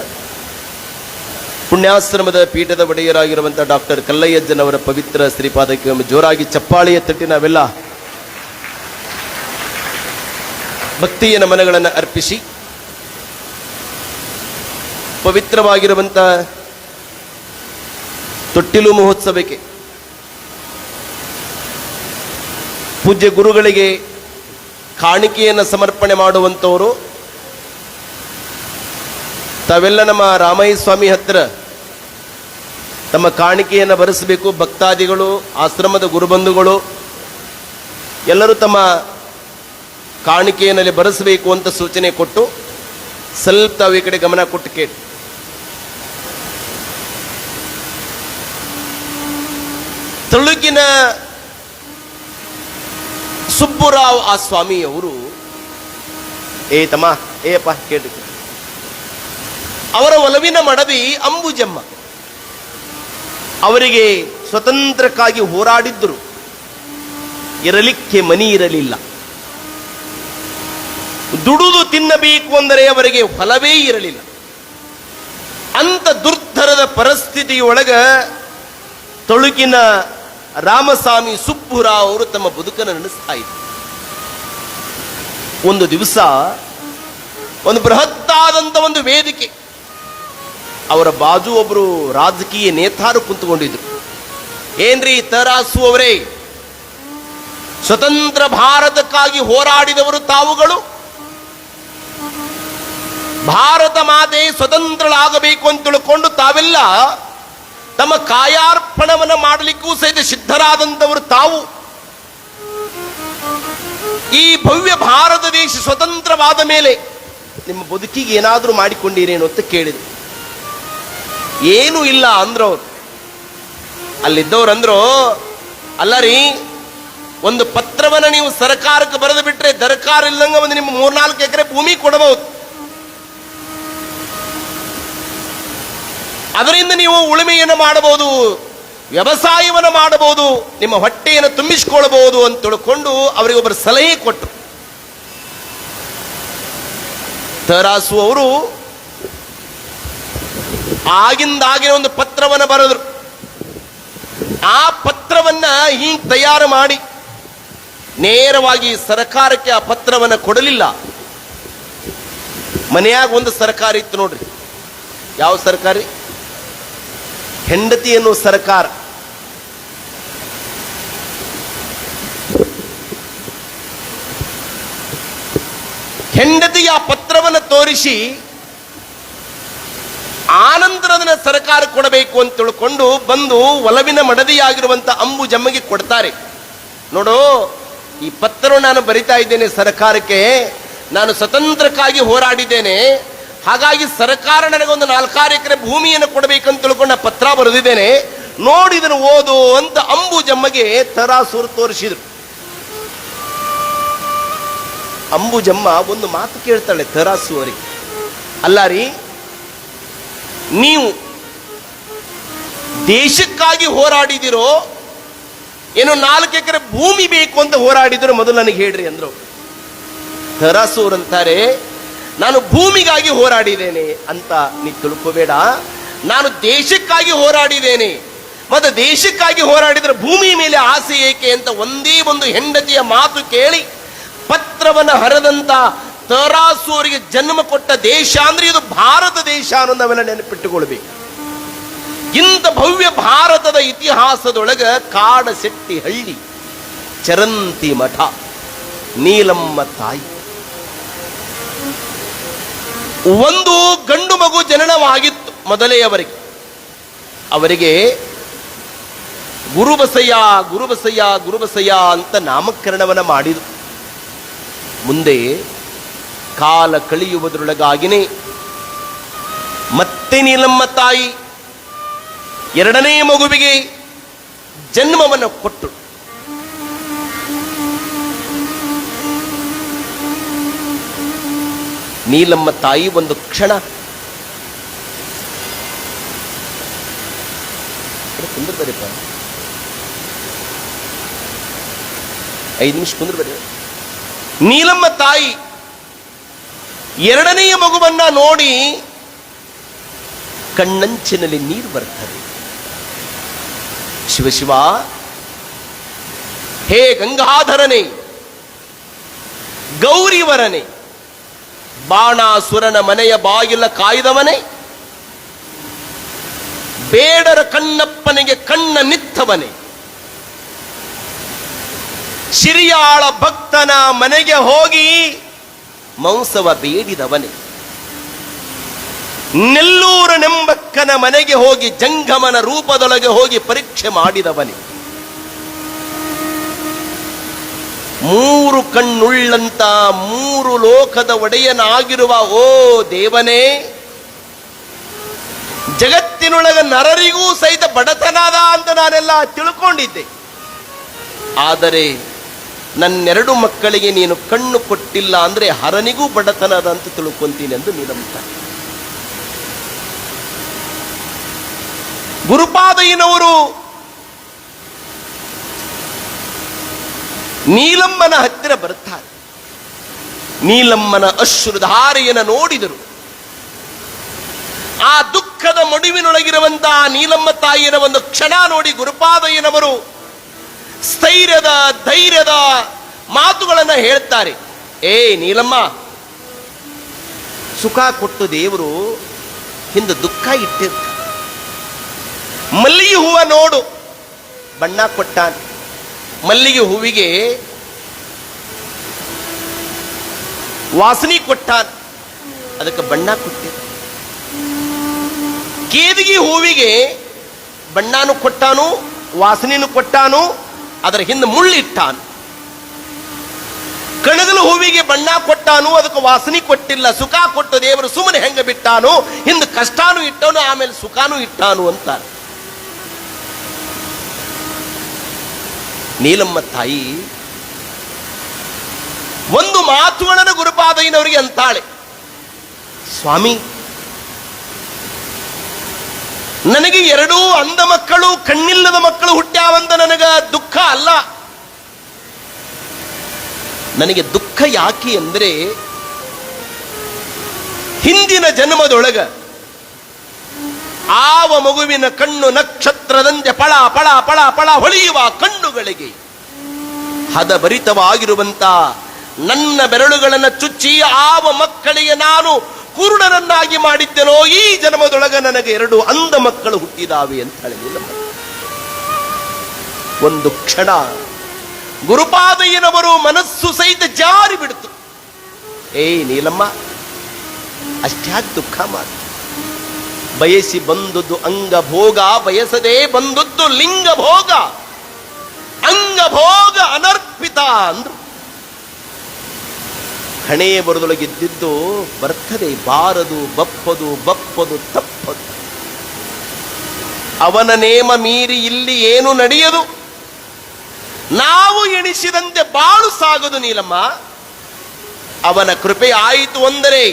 ಪುಣ್ಯಾಶ್ರಮದ ಪೀಠದ ಒಡೆಯರಾಗಿರುವಂಥ ಡಾಕ್ಟರ್ ಕಲ್ಲಯ್ಯಜ್ಜನವರ ಪವಿತ್ರ ಶ್ರೀಪಾದಕ್ಕೆ ಒಮ್ಮೆ ಜೋರಾಗಿ ಚಪ್ಪಾಳೆಯ ತಟ್ಟಿ ನಾವೆಲ್ಲ ಭಕ್ತಿಯ ನಮನಗಳನ್ನು ಅರ್ಪಿಸಿ, ಪವಿತ್ರವಾಗಿರುವಂಥ ತೊಟ್ಟಿಲು ಮಹೋತ್ಸವಕ್ಕೆ ಪೂಜ್ಯ ಗುರುಗಳಿಗೆ ಕಾಣಿಕೆಯನ್ನು ಸಮರ್ಪಣೆ ಮಾಡುವಂಥವರು ತಾವೆಲ್ಲ ನಮ್ಮ ರಾಮಯ್ಯ ಸ್ವಾಮಿ ಹತ್ರ ತಮ್ಮ ಕಾಣಿಕೆಯನ್ನು ಬರೆಸಬೇಕು. ಭಕ್ತಾದಿಗಳು, ಆಶ್ರಮದ ಗುರುಬಂಧುಗಳು ಎಲ್ಲರೂ ತಮ್ಮ ಕಾಣಿಕೆಯಲ್ಲಿ ಬರೆಸಬೇಕು ಅಂತ ಸೂಚನೆ ಕೊಟ್ಟು ಸ್ವಲ್ಪ ತಾವು ಈ ಕಡೆ ಗಮನ ಕೊಟ್ಟು ಕೇಳಿ. ತಳುಕಿನ ಸುಬ್ಬುರಾವ್ ಆ ಸ್ವಾಮಿಯವರು, ತಮ್ಮ ಏಪ್ಪ ಕೇಳಿ, ಅವರ ಒಲವಿನ ಮಡದಿ ಅಂಬುಜಮ್ಮ ಅವರಿಗೆ ಸ್ವತಂತ್ರಕ್ಕಾಗಿ ಹೋರಾಡಿದ್ದರು. ಇರಲಿಕ್ಕೆ ಮನಿ ಇರಲಿಲ್ಲ. ದುಡುದು ತಿನ್ನಬೇಕು ಅಂದರೆ ಅವರಿಗೆ ಫಲವೇ ಇರಲಿಲ್ಲ. ಅಂತ ದುರ್ಧರದ ಪರಿಸ್ಥಿತಿಯೊಳಗ ತಳುಕಿನ ರಾಮಸ್ವಾಮಿ ಸುಬ್ಬುರಾವ್ ಅವರು ತಮ್ಮ ಬದುಕನ್ನು ನಡೆಸ್ತಾ ಇದ್ರು. ಒಂದು ದಿವಸ ಒಂದು ಬೃಹತ್ತಾದಂಥ ಒಂದು ವೇದಿಕೆ, ಅವರ ಬಾಜು ಒಬ್ಬರು ರಾಜಕೀಯ ನೇತಾರು ಕುಂತುಕೊಂಡಿದ್ರು. ಏನ್ರಿ ತರಾಸು ಅವರೇ, ಸ್ವತಂತ್ರ ಭಾರತಕ್ಕಾಗಿ ಹೋರಾಡಿದವರು ತಾವುಗಳು. ಭಾರತ ಮಾತೆ ಸ್ವತಂತ್ರಳಾಗಬೇಕು ಅಂತ ತಿಳ್ಕೊಂಡು ತಾವೆಲ್ಲ ತಮ್ಮ ಕಾಯಾರ್ಪಣವನ್ನು ಮಾಡಲಿಕ್ಕೂ ಸಹಿತ ಸಿದ್ಧರಾದಂಥವರು ತಾವು. ಈ ಭವ್ಯ ಭಾರತ ದೇಶ ಸ್ವತಂತ್ರವಾದ ಮೇಲೆ ನಿಮ್ಮ ಬದುಕಿಗೆ ಏನಾದರೂ ಮಾಡಿಕೊಂಡಿರೇನು ಅಂತ ಕೇಳಿದ್ರು. ಏನೂ ಇಲ್ಲ ಅಂದ್ರವ್ರು. ಅಲ್ಲಿದ್ದವ್ರು ಅಂದ್ರು, ಅಲ್ಲ ರೀ, ಒಂದು ಪತ್ರವನ್ನು ನೀವು ಸರ್ಕಾರಕ್ಕೆ ಬರೆದು ಬಿಟ್ರೆ ದರ್ಕಾರ ಇಲ್ಲದಂಗ ಒಂದು ನಿಮ್ಮ 3-4 ಎಕರೆ ಭೂಮಿ ಕೊಡಬಹುದು. ಅದರಿಂದ ನೀವು ಉಳುಮೆಯನ್ನು ಮಾಡಬಹುದು. ವ್ಯವಸಾಯವನ್ನು ಮಾಡಬಹುದು, ನಿಮ್ಮ ಹೊಟ್ಟೆಯನ್ನು ತುಂಬಿಸಿಕೊಳ್ಳಬಹುದು ಅಂತ ತಿಳ್ಕೊಂಡು ಅವರಿಗೆ ಒಬ್ಬರು ಸಲಹೆ ಕೊಟ್ಟರು. ತರಾಸು ಅವರು ಆಗಿಂದಾಗಿನ ಒಂದು ಪತ್ರವನ್ನು ಬರೆದ್ರು. ಆ ಪತ್ರವನ್ನ ಹೀಗೆ ತಯಾರು ಮಾಡಿ ನೇರವಾಗಿ ಸರ್ಕಾರಕ್ಕೆ ಆ ಪತ್ರವನ್ನು ಕೊಡಲಿಲ್ಲ. ಮನೆಯಾಗ ಒಂದು ಸರ್ಕಾರ ಇತ್ತು ನೋಡ್ರಿ. ಯಾವ ಸರ್ಕಾರಿ? ಹೆಂಡತಿ ಎನ್ನುವ ಸರ್ಕಾರ. ಹೆಂಡತಿಗೆ ಆ ಪತ್ರವನ್ನು ತೋರಿಸಿ ಆನಂತರ ಅದನ್ನ ಸರ್ಕಾರ ಕೊಡಬೇಕು ಅಂತ ತಿಳ್ಕೊಂಡು ಬಂದು ಒಲವಿನ ಮಡದಿಯಾಗಿರುವಂತ ಅಂಬುಜಮ್ಮಗೆ ಕೊಡ್ತಾರೆ. ನೋಡು, ಈ ಪತ್ರ ನಾನು ಬರಿತಾ ಇದ್ದೇನೆ ಸರ್ಕಾರಕ್ಕೆ, ನಾನು ಸ್ವತಂತ್ರಕ್ಕಾಗಿ ಹೋರಾಡಿದ್ದೇನೆ, ಹಾಗಾಗಿ ಸರ್ಕಾರ ನನಗೊಂದು 4 ಎಕರೆ ಭೂಮಿಯನ್ನು ಕೊಡಬೇಕಂತ ತಿಳ್ಕೊಂಡು ಪತ್ರ ಬರೆದಿದ್ದೇನೆ, ನೋಡಿ ಇದನ್ನು ಓದು ಅಂತ ಅಂಬುಜಮ್ಮಗೆ ತರಾಸೂರು ತೋರಿಸಿದ್ರು. ಅಂಬುಜಮ್ಮ ಒಂದು ಮಾತು ಕೇಳ್ತಾಳೆ ತರಾಸು ಅವರಿಗೆ, ಅಲ್ಲ ರೀ, ನೀವು ದೇಶಕ್ಕಾಗಿ ಹೋರಾಡಿದಿರೋ ಏನು 4 ಎಕರೆ ಭೂಮಿ ಬೇಕು ಅಂತ ಹೋರಾಡಿದ್ರು, ಮೊದಲು ನನಗೆ ಹೇಳ್ರಿ ಅಂದ್ರು. ತರಾಸು ಅವರಂತಾರೆ, ನಾನು ಭೂಮಿಗಾಗಿ ಹೋರಾಡಿದ್ದೇನೆ ಅಂತ ನೀ ತಿಳ್ಕೋಬೇಡ, ನಾನು ದೇಶಕ್ಕಾಗಿ ಹೋರಾಡಿದ್ದೇನೆ. ಮತ್ತೆ ದೇಶಕ್ಕಾಗಿ ಹೋರಾಡಿದ್ರೆ ಭೂಮಿ ಮೇಲೆ ಆಸೆ ಏಕೆ ಅಂತ ಒಂದೇ ಒಂದು ಹೆಂಡತಿಯ ಮಾತು ಕೇಳಿ ಪತ್ರವನ್ನು ಹರಿದಂತ ತರಾಸು ಅವರಿಗೆ ಜನ್ಮ ಕೊಟ್ಟ ದೇಶ ಅಂದ್ರೆ ಇದು ಭಾರತ ದೇಶ ಅನ್ನೋದವೆಲ್ಲ ನೆನಪಿಟ್ಟುಕೊಳ್ಬೇಕು. ಇಂಥ ಭವ್ಯ ಭಾರತದ ಇತಿಹಾಸದೊಳಗ ಕಾಡಸೆಟ್ಟಿ ಹಳ್ಳಿ, ಚರಂತಿ ಮಠ, ನೀಲಮ್ಮ ತಾಯಿ, ಒಂದು ಗಂಡು ಮಗು ಜನನವಾಗಿತ್ತು ಮೊದಲೇ ಅವರಿಗೆ ಗುರುಬಸಯ್ಯ ಗುರುಬಸಯ್ಯ ಗುರುಬಸಯ್ಯ ಅಂತ ನಾಮಕರಣವನ್ನ ಮಾಡಿದ್ರು. ಮುಂದೆ ಕಾಲ ಕಳೆಯುವುದರೊಳಗಾಗಿನೇ ಮತ್ತೆ ನೀಲಮ್ಮ ತಾಯಿ 2ನೇ ಮಗುವಿಗೆ ಜನ್ಮವನ್ನು ಕೊಟ್ಟು ನೀಲಮ್ಮ ತಾಯಿ ಒಂದು ಕ್ಷಣ ಕುಂದ್ರ ಬರೀಪ್ಪ, 5 ನಿಮಿಷ ಕುಂದ್ರ ಬರೀ. ನೀಲಮ್ಮ ತಾಯಿ 2ನೇ ಮಗುವನ್ನ ನೋಡಿ ಕಣ್ಣಂಚಿನಲ್ಲಿ ನೀರು ಬರ್ತದೆ. ಶಿವ, ಹೇ ಗಂಗಾಧರನೇ, ಗೌರಿವರನೇ, ಬಾಣಾಸುರನ ಮನೆಯ ಬಾಗಿಲ ಕಾಯ್ದವನೇ, ಬೇಡರ ಕಣ್ಣಪ್ಪನಿಗೆ ಕಣ್ಣ ನಿತ್ತವನೇ, ಶಿರಿಯಾಳ ಭಕ್ತನ ಮನೆಗೆ ಹೋಗಿ ಮಾಂಸವ ಬೇಡಿದವನೇ, ನೆಲ್ಲೂರನೆಂಬಕ್ಕನ ಮನೆಗೆ ಹೋಗಿ ಜಂಗಮನ ರೂಪದೊಳಗೆ ಹೋಗಿ ಪರೀಕ್ಷೆ ಮಾಡಿದವನೇ, 3 ಕಣ್ಣುಳ್ಳಂತ 3 ಲೋಕದ ಒಡೆಯನಾಗಿರುವ ಓ ದೇವನೇ, ಜಗತ್ತಿನೊಳಗ ನರರಿಗೂ ಸಹಿತ ಬಡತನದ ಅಂತ ನಾನೆಲ್ಲ ತಿಳ್ಕೊಂಡಿದ್ದೆ. ಆದರೆ ನನ್ನೆರಡು ಮಕ್ಕಳಿಗೆ ನೀನು ಕಣ್ಣು ಕೊಟ್ಟಿಲ್ಲ ಅಂದ್ರೆ ಹರನಿಗೂ ಬಡತನದ ಅಂತ ತಿಳ್ಕೊಂತೀನಿ ಎಂದು ನೀಲಮ್ಮ. ಗುರುಪಾದಯ್ಯನವರು ನೀಲಮ್ಮನ ಹತ್ತಿರ ಬರುತ್ತಾರೆ. ನೀಲಮ್ಮನ ಅಶ್ರುಧಾರೆಯನ್ನು ನೋಡಿದರು. ಆ ದುಃಖದ ಮಡುವಿನೊಳಗಿರುವಂತಹ ನೀಲಮ್ಮ ತಾಯಿಯನ ಒಂದು ಕ್ಷಣ ನೋಡಿ ಗುರುಪಾದಯ್ಯನವರು ಸ್ಥೈರ್ಯದ ಧೈರ್ಯದ ಮಾತುಗಳನ್ನು ಹೇಳ್ತಾರೆ. ಏ ನೀಲಮ್ಮ, ಸುಖ ಕೊಟ್ಟು ದೇವರು ಹಿಂದೆ ದುಃಖ ಇಟ್ಟಿರ್ತಾರೆ. ಮಲ್ಲಿಗೆ ಹೂವ ನೋಡು, ಬಣ್ಣ ಕೊಟ್ಟಾನ. ಮಲ್ಲಿಗೆ ಹೂವಿಗೆ ವಾಸನೆ ಕೊಟ್ಟಾನ, ಅದಕ್ಕೆ ಬಣ್ಣ ಕೊಟ್ಟ. ಕೇದಿಗೆ ಹೂವಿಗೆ ಬಣ್ಣನೂ ಕೊಟ್ಟಾನು, ವಾಸನೆನೂ ಕೊಟ್ಟಾನು, ಅದರ ಹಿಂದೆ ಮುಳ್ಳಿಟ್ಟಾನು. ಕಣಗಲ ಹೂವಿಗೆ ಬಣ್ಣ ಕೊಟ್ಟಾನು, ಅದಕ್ಕೆ ವಾಸನೆ ಕೊಟ್ಟಿಲ್ಲ. ಸುಖ ಕೊಟ್ಟು ದೇವರು ಸುಮ್ಮನೆ ಹೆಂಗ ಬಿಟ್ಟಾನು, ಹಿಂದೆ ಕಷ್ಟಾನು ಇಟ್ಟನು, ಆಮೇಲೆ ಸುಖಾನು ಇಟ್ಟಾನು ಅಂತಾರೆ. ನೀಲಮ್ಮ ತಾಯಿ ಒಂದು ಮಾತುಗಳನ್ನು ಗುರುಪಾದಯ್ಯನವರಿಗೆ ಅಂತಾಳೆ. ಸ್ವಾಮಿ, ನನಗೆ ಎರಡೂ ಅಂಧ ಮಕ್ಕಳು ಕಣ್ಣಿಲ್ಲದ ಮಕ್ಕಳು ಹುಟ್ಟ್ಯಾವಂತ ನನಗ ದುಃಖ ಅಲ್ಲ. ನನಗೆ ದುಃಖ ಯಾಕೆ ಅಂದ್ರೆ ಹಿಂದಿನ ಜನ್ಮದೊಳಗ ಆವ ಮಗುವಿನ ಕಣ್ಣು ನಕ್ಷತ್ರದಂತೆ ಪಳ ಪಳ ಪಳ ಪಳ ಹೊಳೆಯುವ ಕಣ್ಣುಗಳಿಗೆ ಹದಭರಿತವಾಗಿರುವಂತ ನನ್ನ ಬೆರಳುಗಳನ್ನು ಚುಚ್ಚಿ ಆವ ಮಕ್ಕಳಿಗೆ ನಾನು ಕುರುಡರನ್ನಾಗಿ ಮಾಡಿದ್ದೆನೋ, ಈ ಜನ್ಮದೊಳಗ ನನಗೆ ಎರಡು ಅಂಧ ಮಕ್ಕಳು ಹುಟ್ಟಿದಾವೆ ಅಂತ ಹೇಳಿ ಒಂದು ಕ್ಷಣ ಗುರುಪಾದಯ್ಯನವರು ಮನಸ್ಸು ಸಹಿತ ಜಾರಿ ಬಿಡ್ತು. ನೀಲಮ್ಮ, ಅಷ್ಟ್ಯಾಕ್ ದುಃಖ ಮಾಡಿ? ಬಯಸಿ ಬಂದದ್ದು ಅಂಗಭೋಗ, ಬಯಸದೇ ಬಂದದ್ದು ಲಿಂಗ ಭೋಗ. ಅಂಗಭೋಗ ಅನರ್ಪಿತ ಅಂದ್ರು. ಹಣೆ ಬರದೊಳಗಿದ್ದಿದ್ದು ಬರ್ತದೆ, ಬಾರದು ಬಪ್ಪದು, ಬಪ್ಪದು ತಪ್ಪದು. ಅವನ ನೇಮ ಮೀರಿ ಇಲ್ಲಿ ಏನು ನಡೆಯದು. ನಾವು ಎಣಿಸಿದಂತೆ ಬಾಳು ಸಾಗದು ನೀಲಮ್ಮ. ಅವನ ಕೃಪೆ ಆಯಿತು ಅಂದರೆ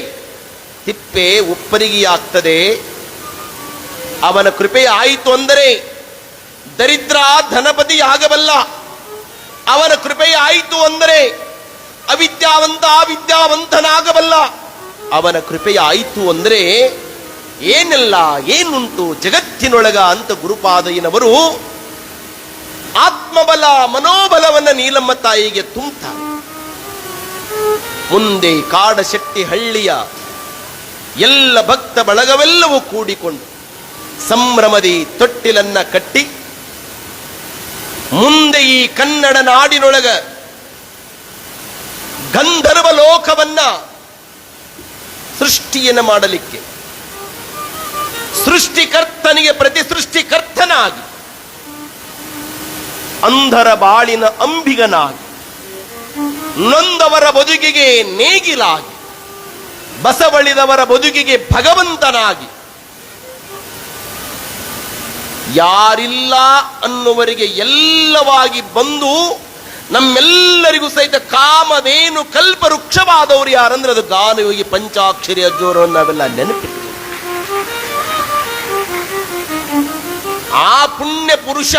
ತಿಪ್ಪೆ ಉಪ್ಪರಿಗೆಯಾಗ್ತದೆ. ಅವನ ಕೃಪೆ ಆಯಿತು ಅಂದರೆ ದರಿದ್ರ ಧನಪತಿ ಆಗಬಲ್ಲ. ಅವನ ಕೃಪೆ ಆಯಿತು ಅಂದರೆ ಅವಿದ್ಯಾವಂತ ವಿದ್ಯಾವಂತನಾಗಬಲ್ಲ. ಅವನ ಕೃಪೆ ಆಯಿತು ಅಂದರೆ ಏನೆಲ್ಲ ಏನುಂಟು ಜಗತ್ತಿನೊಳಗ ಅಂತ ಗುರುಪಾದಯ್ಯನವರು ಆತ್ಮಬಲ ಮನೋಬಲವನ್ನ ನೀಲಮ್ಮ ತಾಯಿಗೆ ತುಂಬುತ್ತಾರೆ. ಮುಂದೆ ಕಾಡಶೆಟ್ಟಿ ಹಳ್ಳಿಯ ಎಲ್ಲ ಭಕ್ತ ಬಳಗವೆಲ್ಲವೂ ಕೂಡಿಕೊಂಡು ಸಂಭ್ರಮದಿ ತೊಟ್ಟಿಲನ್ನ ಕಟ್ಟಿ ಮುಂದೆ ಈ ಕನ್ನಡ ನಾಡಿನೊಳಗ ಗಂಧರ್ವ ಲೋಕವನ್ನ ಸೃಷ್ಟಿಯನ್ನು ಮಾಡಲಿಕ್ಕೆ ಸೃಷ್ಟಿಕರ್ತನಿಗೆ ಪ್ರತಿ ಸೃಷ್ಟಿಕರ್ತನಾಗಿ ಅಂಧರ ಬಾಳಿನ ಅಂಬಿಗನಾಗಿ ನೊಂದವರ ಬದುಕಿಗೆ ನೇಗಿಲಾಗಿ ಬಸವಳಿದವರ ಬದುಕಿಗೆ ಭಗವಂತನಾಗಿ ಯಾರಿಲ್ಲ ಅನ್ನುವರಿಗೆ ಎಲ್ಲವಾಗಿ ಬಂದು ನಮ್ಮೆಲ್ಲರಿಗೂ ಸಹಿತ ಕಾಮಧೇನು ಕಲ್ಪವೃಕ್ಷವಾದವರು ಯಾರಂದ್ರೆ ಅದು ಗಾನಯೋಗಿ ಪಂಚಾಕ್ಷರಿ ಅಜ್ಜೋರು. ನಾವೆಲ್ಲ ನೆನಪಿಟ್ಟು ಆ ಪುಣ್ಯ ಪುರುಷ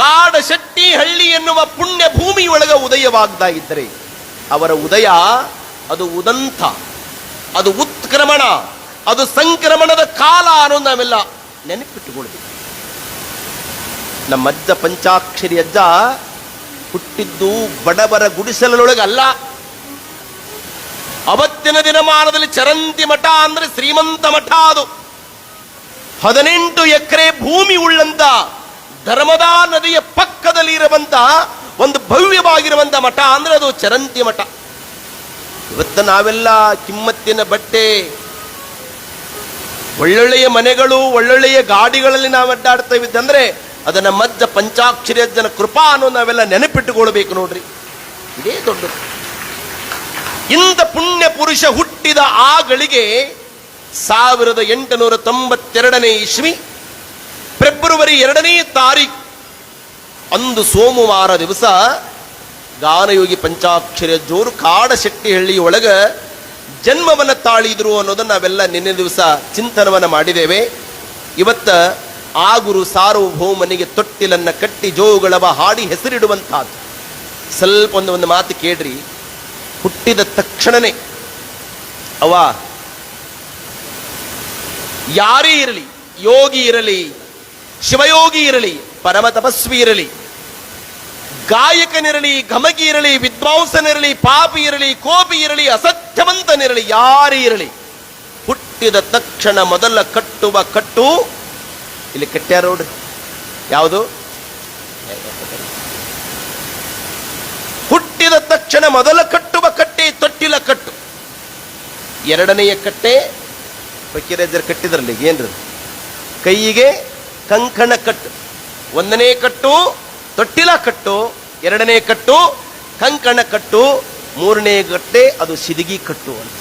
ಕಾಡಶೆಟ್ಟಿ ಹಳ್ಳಿ ಎನ್ನುವ ಪುಣ್ಯ ಭೂಮಿಯೊಳಗ ಉದಯವಾಗ್ತಾ ಇದ್ದರೆ ಅವರ ಉದಯ ಅದು ಉದಂತ, ಅದು ಉತ್ಕ್ರಮಣ, ಅದು ಸಂಕ್ರಮಣದ ಕಾಲ ಅನ್ನೋ ನಾವೆಲ್ಲ ನೆನಪಿಟ್ಟುಕೊಳ್ಬೇಕು. ನಮ್ಮ ಅಜ್ಜ ಪಂಚಾಕ್ಷರಿ ಅಜ್ಜ ಹುಟ್ಟಿದ್ದು ಬಡವರ ಗುಡಿಸಲೊಳಗಲ್ಲ. ಅವತ್ತಿನ ದಿನಮಾನದಲ್ಲಿ ಚರಂತಿ ಮಠ ಅಂದ್ರೆ ಶ್ರೀಮಂತ ಮಠ. ಅದು 18 ಎಕರೆ ಭೂಮಿ ಉಳ್ಳಂತ ಧರ್ಮದಾ ನದಿಯ ಪಕ್ಕದಲ್ಲಿ ಇರುವಂತ ಒಂದು ಭವ್ಯವಾಗಿರುವಂತ ಮಠ ಅಂದ್ರೆ ಅದು ಚರಂತಿ ಮಠ. ಇವತ್ತು ನಾವೆಲ್ಲ ಕಿಮ್ಮತ್ತಿನ ಬಟ್ಟೆ, ಒಳ್ಳೊಳ್ಳೆಯ ಮನೆಗಳು, ಒಳ್ಳೊಳ್ಳೆಯ ಗಾಡಿಗಳಲ್ಲಿ ನಾವು ಅಡ್ಡಾಡ್ತೇವಿದ್ದಂದ್ರೆ ಅದು ನಮ್ಮ ಅಜ್ಜ ಪಂಚಾಕ್ಷರಿ ಅಜ್ಜನ ಕೃಪಾ ಅನ್ನೋ ನಾವೆಲ್ಲ ನೆನಪಿಟ್ಟುಕೊಳ್ಬೇಕು ನೋಡ್ರಿ. ಇದೇ ದೊಡ್ಡದು. ಇಂಥ ಪುಣ್ಯ ಪುರುಷ ಹುಟ್ಟಿದ ಆ ಗಳಿಗೆ 1892 ಇಸ್ವಿ ಫೆಬ್ರವರಿ 2ನೇ ತಾರೀಕು ಅಂದು ಸೋಮವಾರ ದಿವಸ ಗಾನಯೋಗಿ ಪಂಚಾಕ್ಷರಿ ಅಜ್ಜೋರು ಕಾಡಶೆಟ್ಟಿಹಳ್ಳಿ ಒಳಗ ಜನ್ಮವನ್ನ ತಾಳಿದ್ರು ಅನ್ನೋದನ್ನ ನಾವೆಲ್ಲ ನಿನ್ನೆ ದಿವಸ ಚಿಂತನವನ್ನ ಮಾಡಿದ್ದೇವೆ. ಇವತ್ತ ಆ ಗುರು ಸಾರ್ವಭೌಮನಿಗೆ ತೊಟ್ಟಿಲನ್ನ ಕಟ್ಟಿ ಜೋಗಳವ ಹಾಡಿ ಹೆಸರಿಡುವಂತಹದ್ದು. ಸ್ವಲ್ಪ ಒಂದು ಮಾತು ಕೇಳ್ರಿ. ಹುಟ್ಟಿದ ತಕ್ಷಣನೇ ಅವ ಯಾರೇ ಇರಲಿ, ಯೋಗಿ ಇರಲಿ, ಶಿವಯೋಗಿ ಇರಲಿ, ಪರಮ ತಪಸ್ವಿ ಇರಲಿ, ಗಾಯಕನಿರಲಿ, ಗಮಕಿ ಇರಲಿ, ವಿದ್ವಾಂಸನಿರಲಿ, ಪಾಪಿ ಇರಲಿ, ಕೋಪಿ ಇರಲಿ, ಅಸತ್ಯವಂತನಿರಲಿ, ಯಾರೇ ಇರಲಿ, ಹುಟ್ಟಿದ ತಕ್ಷಣ ಮೊದಲ ಕಟ್ಟುವ ಕಟ್ಟು ಇಲ್ಲಿ ಕಟ್ಟ್ಯಾರ ನೋಡ್ರಿ. ಯಾವುದು? ಹುಟ್ಟಿದ ತಕ್ಷಣ ಮೊದಲ ಕಟ್ಟುವ ಕಟ್ಟೆ ತೊಟ್ಟಿಲ ಕಟ್ಟು. ಎರಡನೆಯ ಕಟ್ಟೆ ಫಕೀರಜ್ಜರು ಕಟ್ಟಿದ್ರಲ್ಲಿ ಏನ್ರಿ, ಕೈಯಿಗೆ ಕಂಕಣ ಕಟ್ಟು. 1ನೇ ಕಟ್ಟು ತೊಟ್ಟಿಲ ಕಟ್ಟು, 2ನೇ ಕಟ್ಟು ಕಂಕಣ ಕಟ್ಟು, 3ನೇ ಕಟ್ಟೆ ಅದು ಸಿದಿಗಿ ಕಟ್ಟು ಅಂತ.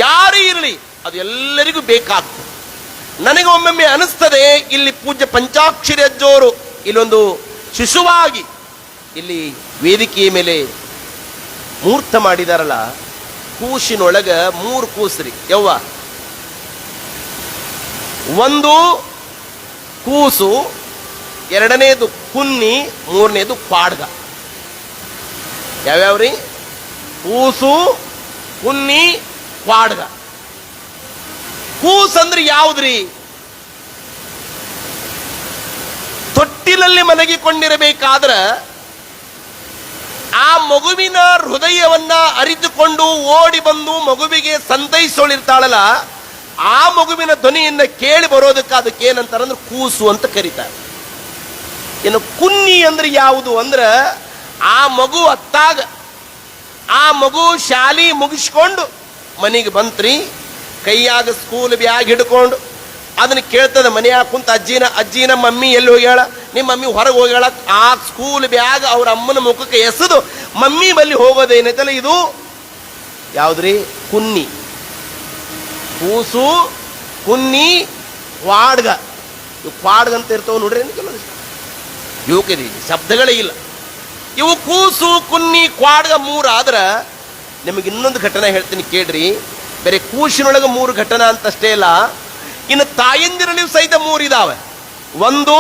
ಯಾರೇ ಇರಲಿ ಅದು ಎಲ್ಲರಿಗೂ ಬೇಕಾಗ್ತದೆ. ನನಗೆ ಒಮ್ಮೊಮ್ಮೆ ಅನಿಸ್ತದೆ, ಇಲ್ಲಿ ಪೂಜ್ಯ ಪಂಚಾಕ್ಷರಿ ಅಜ್ಜೋರು ಇಲ್ಲೊಂದು ಶಿಶುವಾಗಿ ಇಲ್ಲಿ ವೇದಿಕೆಯ ಮೇಲೆ ಮೂರ್ತ ಮಾಡಿದಾರಲ್ಲ, ಕೂಸಿನೊಳಗ 3 ಕೂಸ್ರಿ ಯವ್ವ ಒಂದು ಕೂಸು, ಎರಡನೇದು ಕುನ್ನಿ, ಮೂರನೇದು ಕ್ವಾಡ್ಗ. ಯಾವ್ಯಾವ್ರಿ? ಕೂಸು, ಕುನ್ನಿ, ಕ್ವಾಡ್ಗ. ಕೂಸು ಅಂದ್ರೆ ಯಾವ್ದ್ರಿ? ತೊಟ್ಟಿಲಲ್ಲಿ ಮಲಗಿಕೊಂಡಿರಬೇಕಾದ್ರ ಆ ಮಗುವಿನ ಹೃದಯವನ್ನ ಅರಿತುಕೊಂಡು ಓಡಿ ಬಂದು ಮಗುವಿಗೆ ಸಂತೈಸೋಳಿರ್ತಾಳಲ್ಲ, ಆ ಮಗುವಿನ ಧ್ವನಿಯನ್ನ ಕೇಳಿ ಬರೋದಕ್ಕೆ ಅದಕ್ಕೆ ಏನಂತಾರಂದ್ರೆ ಕೂಸು ಅಂತ ಕರೀತಾರೆ. ಇನ್ನು ಕುನ್ನಿ ಅಂದ್ರೆ ಯಾವುದು ಅಂದ್ರೆ ಆ ಮಗು ಅತ್ತಾಗ, ಆ ಮಗು ಶಾಲಿ ಮುಗಿಸ್ಕೊಂಡು ಮನೆಗೆ ಬಂತ್ರಿ, ಕೈಯಾಗ ಸ್ಕೂಲ್ ಬ್ಯಾಗ್ ಹಿಡ್ಕೊಂಡು ಅದನ್ನ ಕೇಳ್ತದ. ಮನೆಯಾಗ ಕುಂತ ಅಜ್ಜಿನ ಮಮ್ಮಿ ಎಲ್ಲಿ ಹೋಗ್ಯಾಳ? ನಿಮ್ಮ ಮಮ್ಮಿ ಹೊರಗೆ ಹೋಗ್ಯಾಳ. ಆ ಸ್ಕೂಲ್ ಬ್ಯಾಗ್ ಅವ್ರ ಅಮ್ಮನ ಮುಖಕ್ಕೆ ಎಸೆದು ಮಮ್ಮಿ ಬಲ್ಲಿ ಹೋಗೋದೇನೈತಲ್ಲ, ಇದು ಯಾವ್ದ್ರಿ? ಕುನ್ನಿ. ಕೂಸು, ಕುನ್ನಿ, ಕ್ವಾಡ್ಗ. ಇವು ಕ್ವಾಡ್ಗ ಅಂತ ಇರ್ತಾವ ನೋಡ್ರಿ. ಇವಕ್ಕೆ ಶಬ್ದಗಳೇ ಇಲ್ಲ. ಇವು ಕೂಸು, ಕುನ್ನಿ, ಕ್ವಾಡ್ಗ ಮೂರು ಆದ್ರ ನಿಮಗೆ ಇನ್ನೊಂದು ಘಟನೆ ಹೇಳ್ತೀನಿ ಕೇಳ್ರಿ. ಬೇರೆ ಕೂಸಿನೊಳಗೆ 3 ಘಟನೆ ಅಂತಷ್ಟೇ ಇಲ್ಲ, ಇನ್ನು ತಾಯಂದಿರಲ್ಲಿಯೂ ಸಹಿತ 3 ಇದಾವೆ. ಒಂದು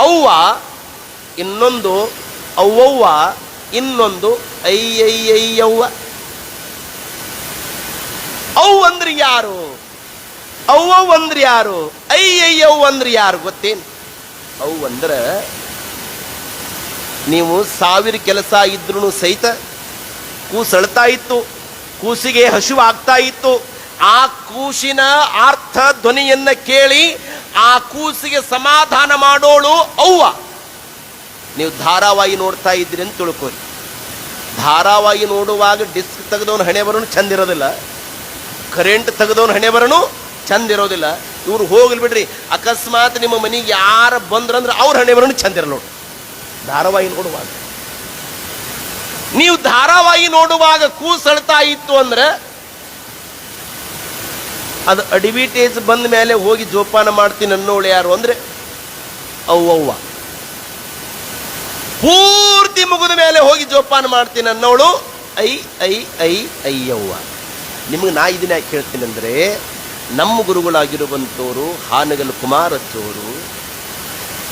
ಅವ್ವ, ಇನ್ನೊಂದು ಅವ್ವವ್ವ, ಇನ್ನೊಂದು ಅಯ್ಯಯ್ಯವ್ವ. ಅವ್ ಅಂದ್ರೆ ಯಾರು? ಅವ್ವವ್ ಅಂದ್ರೆ ಯಾರು? ಅಯ್ಯಯ್ಯವ್ ಅಂದ್ರೆ ಯಾರು ಗೊತ್ತೇನು? ಅವ್ ಅಂದ್ರೆ ನೀವು 1000 ಕೆಲಸ ಇದ್ರೂ ಸಹಿತ ಕೂಸು ಅಳ್ತಾ ಇತ್ತು, ಕೂಸಿಗೆ ಹಸಿವು ಆಗ್ತಾ ಇತ್ತು, ಆ ಕೂಸಿನ ಅರ್ಥ ಧ್ವನಿಯನ್ನ ಕೇಳಿ ಆ ಕೂಸಿಗೆ ಸಮಾಧಾನ ಮಾಡೋಳು ಅವ್ವ. ನೀವು ಧಾರಾವಾಹಿ ನೋಡ್ತಾ ಇದ್ರಿ ಅಂತ ತಿಳ್ಕೊರಿ. ಧಾರಾವಾಹಿ ನೋಡುವಾಗ ಡಿಸ್ಕ್ ತೆಗೆದವನು ಹಣೆ ಬರೋನು ಚಂದ ಇರೋದಿಲ್ಲ, ಕರೆಂಟ್ ತೆಗೆದವನು ಹಣೆ ಬರೋನು ಚಂದ ಇರೋದಿಲ್ಲ. ಇವ್ರು ಹೋಗ್ಲಿ ಬಿಡ್ರಿ, ಅಕಸ್ಮಾತ್ ನಿಮ್ಮ ಮನೆಗೆ ಯಾರ ಬಂದ್ರಂದ್ರೆ ಅವ್ರ ಹಣೆ ಬರೋನು ಚಂದ ಇರಲ್ಲ ನೋಡಿ. ಧಾರಾವಾಹಿ ನೋಡುವಾಗ, ನೀವು ಧಾರಾವಾಹಿ ನೋಡುವಾಗ ಕೂಸು ಅಳ್ತಾ ಇತ್ತು ಅಂದ್ರೆ ಅದು ಅಡ್ವರ್ಟೈಸ್ ಬಂದ ಮೇಲೆ ಹೋಗಿ ಜೋಪಾನ ಮಾಡ್ತೀನಿ ಅನ್ನೋಳು ಯಾರು ಅಂದ್ರೆ ಅವ್ವವ್ವ. ಪೂರ್ತಿ ಮುಗಿದ ಮೇಲೆ ಹೋಗಿ ಜೋಪಾನ ಮಾಡ್ತೀನಿ ಅನ್ನೋಳು ಅಯ್ಯವ್ವ. ನಿಮಗೆ ನಾ ಇದನ್ನ ಯಾಕೆ ಹೇಳ್ತೀನಿ ಅಂದ್ರೆ, ನಮ್ಮ ಗುರುಗಳಾಗಿರುವಂಥವರು ಹಾನಗಲ್ ಕುಮಾರಜ್ಜೋರು,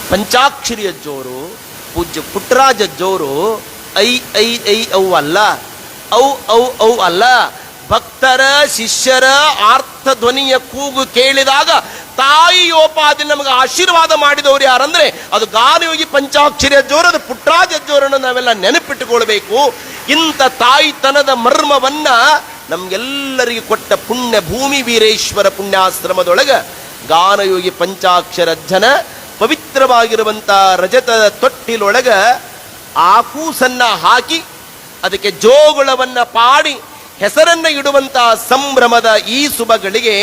ಪಂಚಾಕ್ಷರಿ ಅಜ್ಜೋರು, ಪೂಜ್ಯ ಪುಟ್ಟರಾಜ ಅಜ್ಜೋರು ಅವ್ವ ಅಲ್ಲ, ಔ ಅಲ್ಲ. ಭಕ್ತರ ಶಿಷ್ಯರ ಆರ್ಥ ಧ್ವನಿಯ ಕೂಗು ಕೇಳಿದಾಗ ತಾಯಿಯೋಪಾದಿ ನಮಗೆ ಆಶೀರ್ವಾದ ಮಾಡಿದವರು ಯಾರಂದ್ರೆ ಅದು ಗಾನಯೋಗಿ ಪಂಚಾಕ್ಷರಿ ಅಜ್ಜೋರು, ಅದು ಪುಟ್ಟರಾಜ ಅಜ್ಜೋರನ್ನು ನಾವೆಲ್ಲ ನೆನಪಿಟ್ಟುಕೊಳ್ಬೇಕು. ಇಂಥ ತಾಯಿತನದ ಮರ್ಮವನ್ನ ನಮ್ಗೆಲ್ಲರಿಗೆ ಕೊಟ್ಟ ಪುಣ್ಯ ಭೂಮಿ ವೀರೇಶ್ವರ ಪುಣ್ಯಾಶ್ರಮದೊಳಗ ಗಾನಯೋಗಿ ಪಂಚಾಕ್ಷರಜ್ಜನ ಪವಿತ್ರವಾಗಿರುವಂಥ ರಜತದ ತೊಟ್ಟಿಲೊಳಗ ಆ ಕೂಸನ್ನ ಹಾಕಿ ಅದಕ್ಕೆ ಜೋಗುಳವನ್ನ ಪಾಡಿ ಹೆಸರನ್ನ ಇಡುವಂತಹ ಸಂಭ್ರಮದ ಈ ಶುಭಗಳಿಗೆ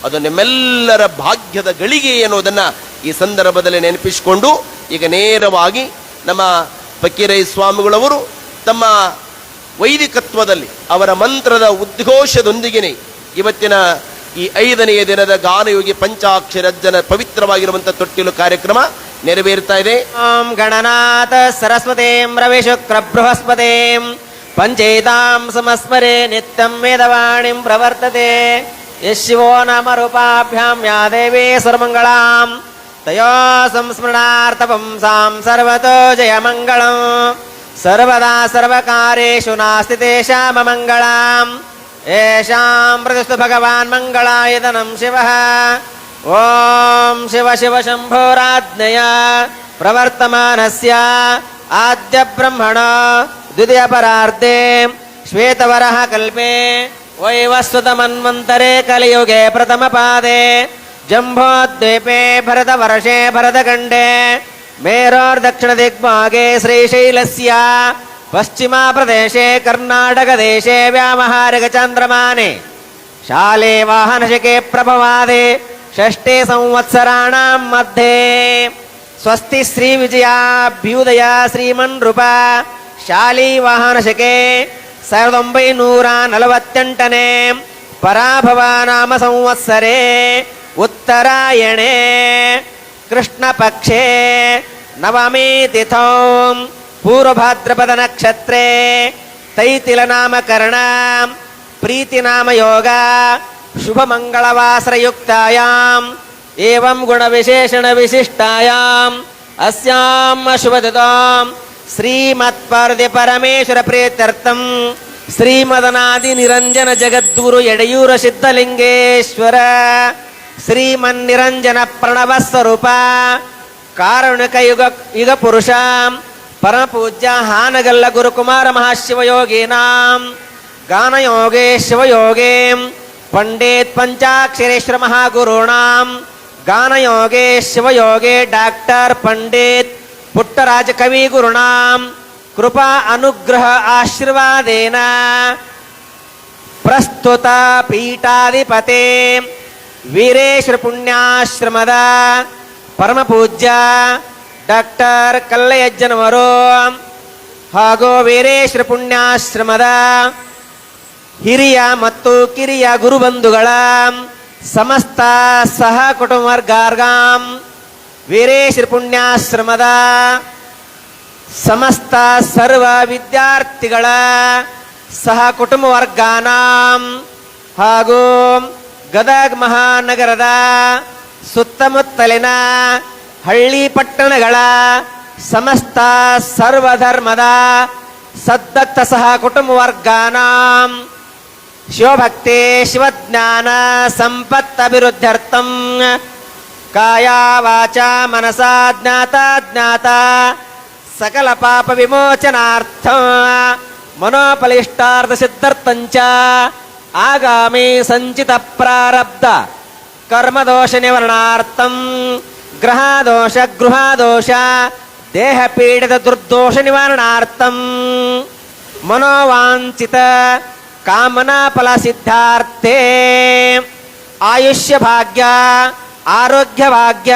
ಅದು ನಿಮ್ಮೆಲ್ಲರ ಭಾಗ್ಯದ ಗಳಿಗೆ ಅನ್ನೋದನ್ನ ಈ ಸಂದರ್ಭದಲ್ಲಿ ನೆನಪಿಸಿಕೊಂಡು ಈಗ ನೇರವಾಗಿ ನಮ್ಮ ಫಕೀರಯ್ಯ ಸ್ವಾಮಿಗಳವರು ತಮ್ಮ ವೈದಿಕತ್ವದಲ್ಲಿ ಅವರ ಮಂತ್ರದ ಉದ್ಘೋಷದೊಂದಿಗೆ ಇವತ್ತಿನ ಈ 5ನೆಯ ದಿನದ ಗಾನಯೋಗಿ ಪಂಚಾಕ್ಷರಜ್ಜನ ಪವಿತ್ರವಾಗಿರುವಂತಹ ತೊಟ್ಟಿಲು ಕಾರ್ಯಕ್ರಮ ನೆರವೇರ್ತಾ ಇದೆ. ಓಂ ಗಣನಾಥ ಸರಸ್ವತೀಂ ರವಿ ಶುಕ್ರ ಬೃಹಸ್ಪತಿಂ ಪಂಚೇತಾಂ ಸಮಸ್ಮರೆ ನಿತ್ಯಂ ವೇದವಾಣಿಂ ಪ್ರವರ್ತತೆ. ಯಶಿವೋ ನಾಮ ರೂಪಾಭ್ಯಾಂ ಯಾ ದೇವಿ ಸರ್ವಮಂಗಳಾಂ ತಯೋ ಸಂಸ್ಮರಣಾರ್ಥಪಂಸಾಂ ಸರ್ವತೋ ಜಯಮಂಗಳಂ. ಸರ್ವದಾ ಸರ್ವಕಾರ್ಯೇಷು ನಾಸ್ತಿ ತೇಷಾಂ ಅಮಂಗಳಂ. ಯೇಷಾಂ ಪ್ರತಿಷ್ಠು ಭಗವಾನ್ ಮಂಗಳಾಯತನಂ ಶಿವಃ. ಓಂ ಶಿವ ಶಿವ ಶಂಭೋರಾಜ್ಞಯ ಪ್ರವರ್ತಮಾನಸ್ಯ ಆದ್ಯ ಬ್ರಹ್ಮಣ ದ್ವಿತೀಯ ಪರಾರ್ಧೆ ಶ್ವೇತವರಹ ಕಲ್ಪೆ ವೈವಸ್ವತ ಮನ್ವಂತರೆ ಕಲಿಯುಗೆ ಪ್ರಥಮ ಪಾದೆ ಜಂಬೋದ್ವೀಪೆ ಭರತ ವರ್ಷೆ ಭರತಖಂಡೆ ಮೇರೋರ್ದಕ್ಷಿಣ ದಿಗ್ಭಾಗೆ ಶ್ರೀಶೈಲಸ್ಯ ಪಶ್ಚಿಮ ಪ್ರದೇಶೆ ಕರ್ನಾಟಕ ದೇಶೆ ವ್ಯಾಮಹಾರಿಕ ಚಾಂದ್ರಮಾನೆ ಶಾಲೆ ವಾಹನಶಕೆ ಪ್ರಭವಾದೆ ಷಷ್ಠೇ ಸಂವತ್ಸರಾಣಾಂ ಮಧ್ಯೆ ಸ್ವಸ್ತಿ ಶ್ರೀ ವಿಜಯಾಭ್ಯುದಯ ಶ್ರೀಮನ್ನೃಪ ಶಾಲಿ ವಾಹನಶಕೆ 1948 ಪರಾಭವ ನಾಮ ಸಂವತ್ಸರೆ ಉತ್ತರಾಯಣೆ ಕೃಷ್ಣ ಪಕ್ಷೆ ನವಮಿ ತಿಥೌ ಪೂರ್ವಭಾದ್ರಪದ ನಕ್ಷತ್ರೆ ತೈತಿಲ ನಾಮಕರಣ ಪ್ರೀತಿ ನಾಮ ಯೋಗ ಶುಭ ಮಂಗಳವಾಸರಯುಕ್ತಾಯಾಂ ಏವಂ ಗುಣ ವಿಶೇಷಣ ವಿಶಿಷ್ಟಾಯಾಂ ಅಸ್ಯಾಂ ಶುಭದಿತಾಂ ಶ್ರೀಮತ್ಪಾರ್ವತಿ ಪರಮೇಶ್ವರ ಪ್ರೀತ್ಯರ್ಥಂ ಶ್ರೀಮದನಾದಿ ನಿರಂಜನ ಜಗದ್ಗುರು ಎಡೆಯೂರ ಸಿದ್ಧಲಿಂಗೇಶ್ವರ ಶ್ರೀಮನ್ನಿರಂಜನ ಪ್ರಣವ ಸ್ವರೂಪ ಕಾರುಣಿಕ ಯುಗ ಪುರುಷ ಪರಮ ಪೂಜ್ಯ ಹಾನಗಲ್ಲ ಗುರುಕುಮಾರ ಮಹಾಶಿವಯೋಗೀನಾಂ ಗಾನಯೋಗೇ ಶಿವಯೋಗೇ ಪಂಡಿತ್ ಪಂಚಾಕ್ಷರೇಶ್ವರ ಮಹಾಗುರುಣಾಂ ಗಾನಯೋಗೇ ಶಿವಯೋಗೇ ಡಾಕ್ಟರ್ ಪಂಡಿತ್ ಪುಟ್ಟರಾಜ ಕವಿ ಗುರುಣಾಂ ಕೃಪಾ ಅನುಗ್ರಹ ಆಶೀರ್ವಾದೇನ ಪ್ರಸ್ತುತ ಪೀಠಾಧಿಪತೆ ವೀರೇಶ್ವರ ಪುಣ್ಯಾಶ್ರಮದ ಪರಮ ಪೂಜ್ಯ ಡಾಕ್ಟರ್ ಕಲ್ಲಯ್ಯಜ್ಜನವರು ಹಾಗೂ ವೀರೇಶ್ವರ ಪುಣ್ಯಾಶ್ರಮದ ಹಿರಿಯ ಮತ್ತು ಕಿರಿಯ ಗುರುಬಂಧುಗಳ ಸಮಸ್ತ ಸಹ ಕುಟುಂಬರ್ಗಾರ್ಗಾಂ ವೀರೇಶ್ವರ ಪುಣ್ಯಾಶ್ರಮದ ಸಮಸ್ತ ಸರ್ವ ವಿದ್ಯಾರ್ಥಿಗಳ ಸಹ ಕುಟುಂಬ ವರ್ಗಾನಾಂ ಹಾಗೂ ಗದಗ ಮಹಾನಗರದ ಸುತ್ತಮುತ್ತಲಿನ ಹಳ್ಳಿ ಪಟ್ಟಣಗಳ ಸಮಸ್ತ ಸರ್ವಧರ್ಮದ ಸದ್ಭಕ್ತ ಸಹ ಕುಟುಂಬ ವರ್ಗಾನಾಂ ಶಿವಭಕ್ತಿ ಶಿವಜ್ಞಾನ ಸಂಪತ್ ಅಭಿವೃದ್ಧ್ಯರ್ಥಂ ಕಾಯ ವಾಚ ಮನಸಾ ಜ್ಞಾತ ಸಕಲ ಪಾಪ ವಿಮೋಚನಾರ್ಥ ಮನೋಫಲಿಷ್ಟಾರ್ಥ ಸಿದ್ಧಾರ್ಥಂಚ ಆಗಾಮಿ ಸಂಚಿತ ಪ್ರಾರಬ್ಧ ಕರ್ಮದೋಷ ನಿವಾರಣಾರ್ಥಂ ಗ್ರಹದೋಷ ಗೃಹದೋಷ ದೇಹ ಪೀಡಿತ ದುರ್ದೋಷ ನಿವಾರಣಾರ್ಥಂ ಮನೋವಾಂಚಿತ ಕಾಮನಾ ಫಲ ಸಿದ್ಧಾರ್ಥೇ ಆಯುಷ್ಯ ಭಾಗ್ಯ ಆರೋಗ್ಯ ಭಾಗ್ಯ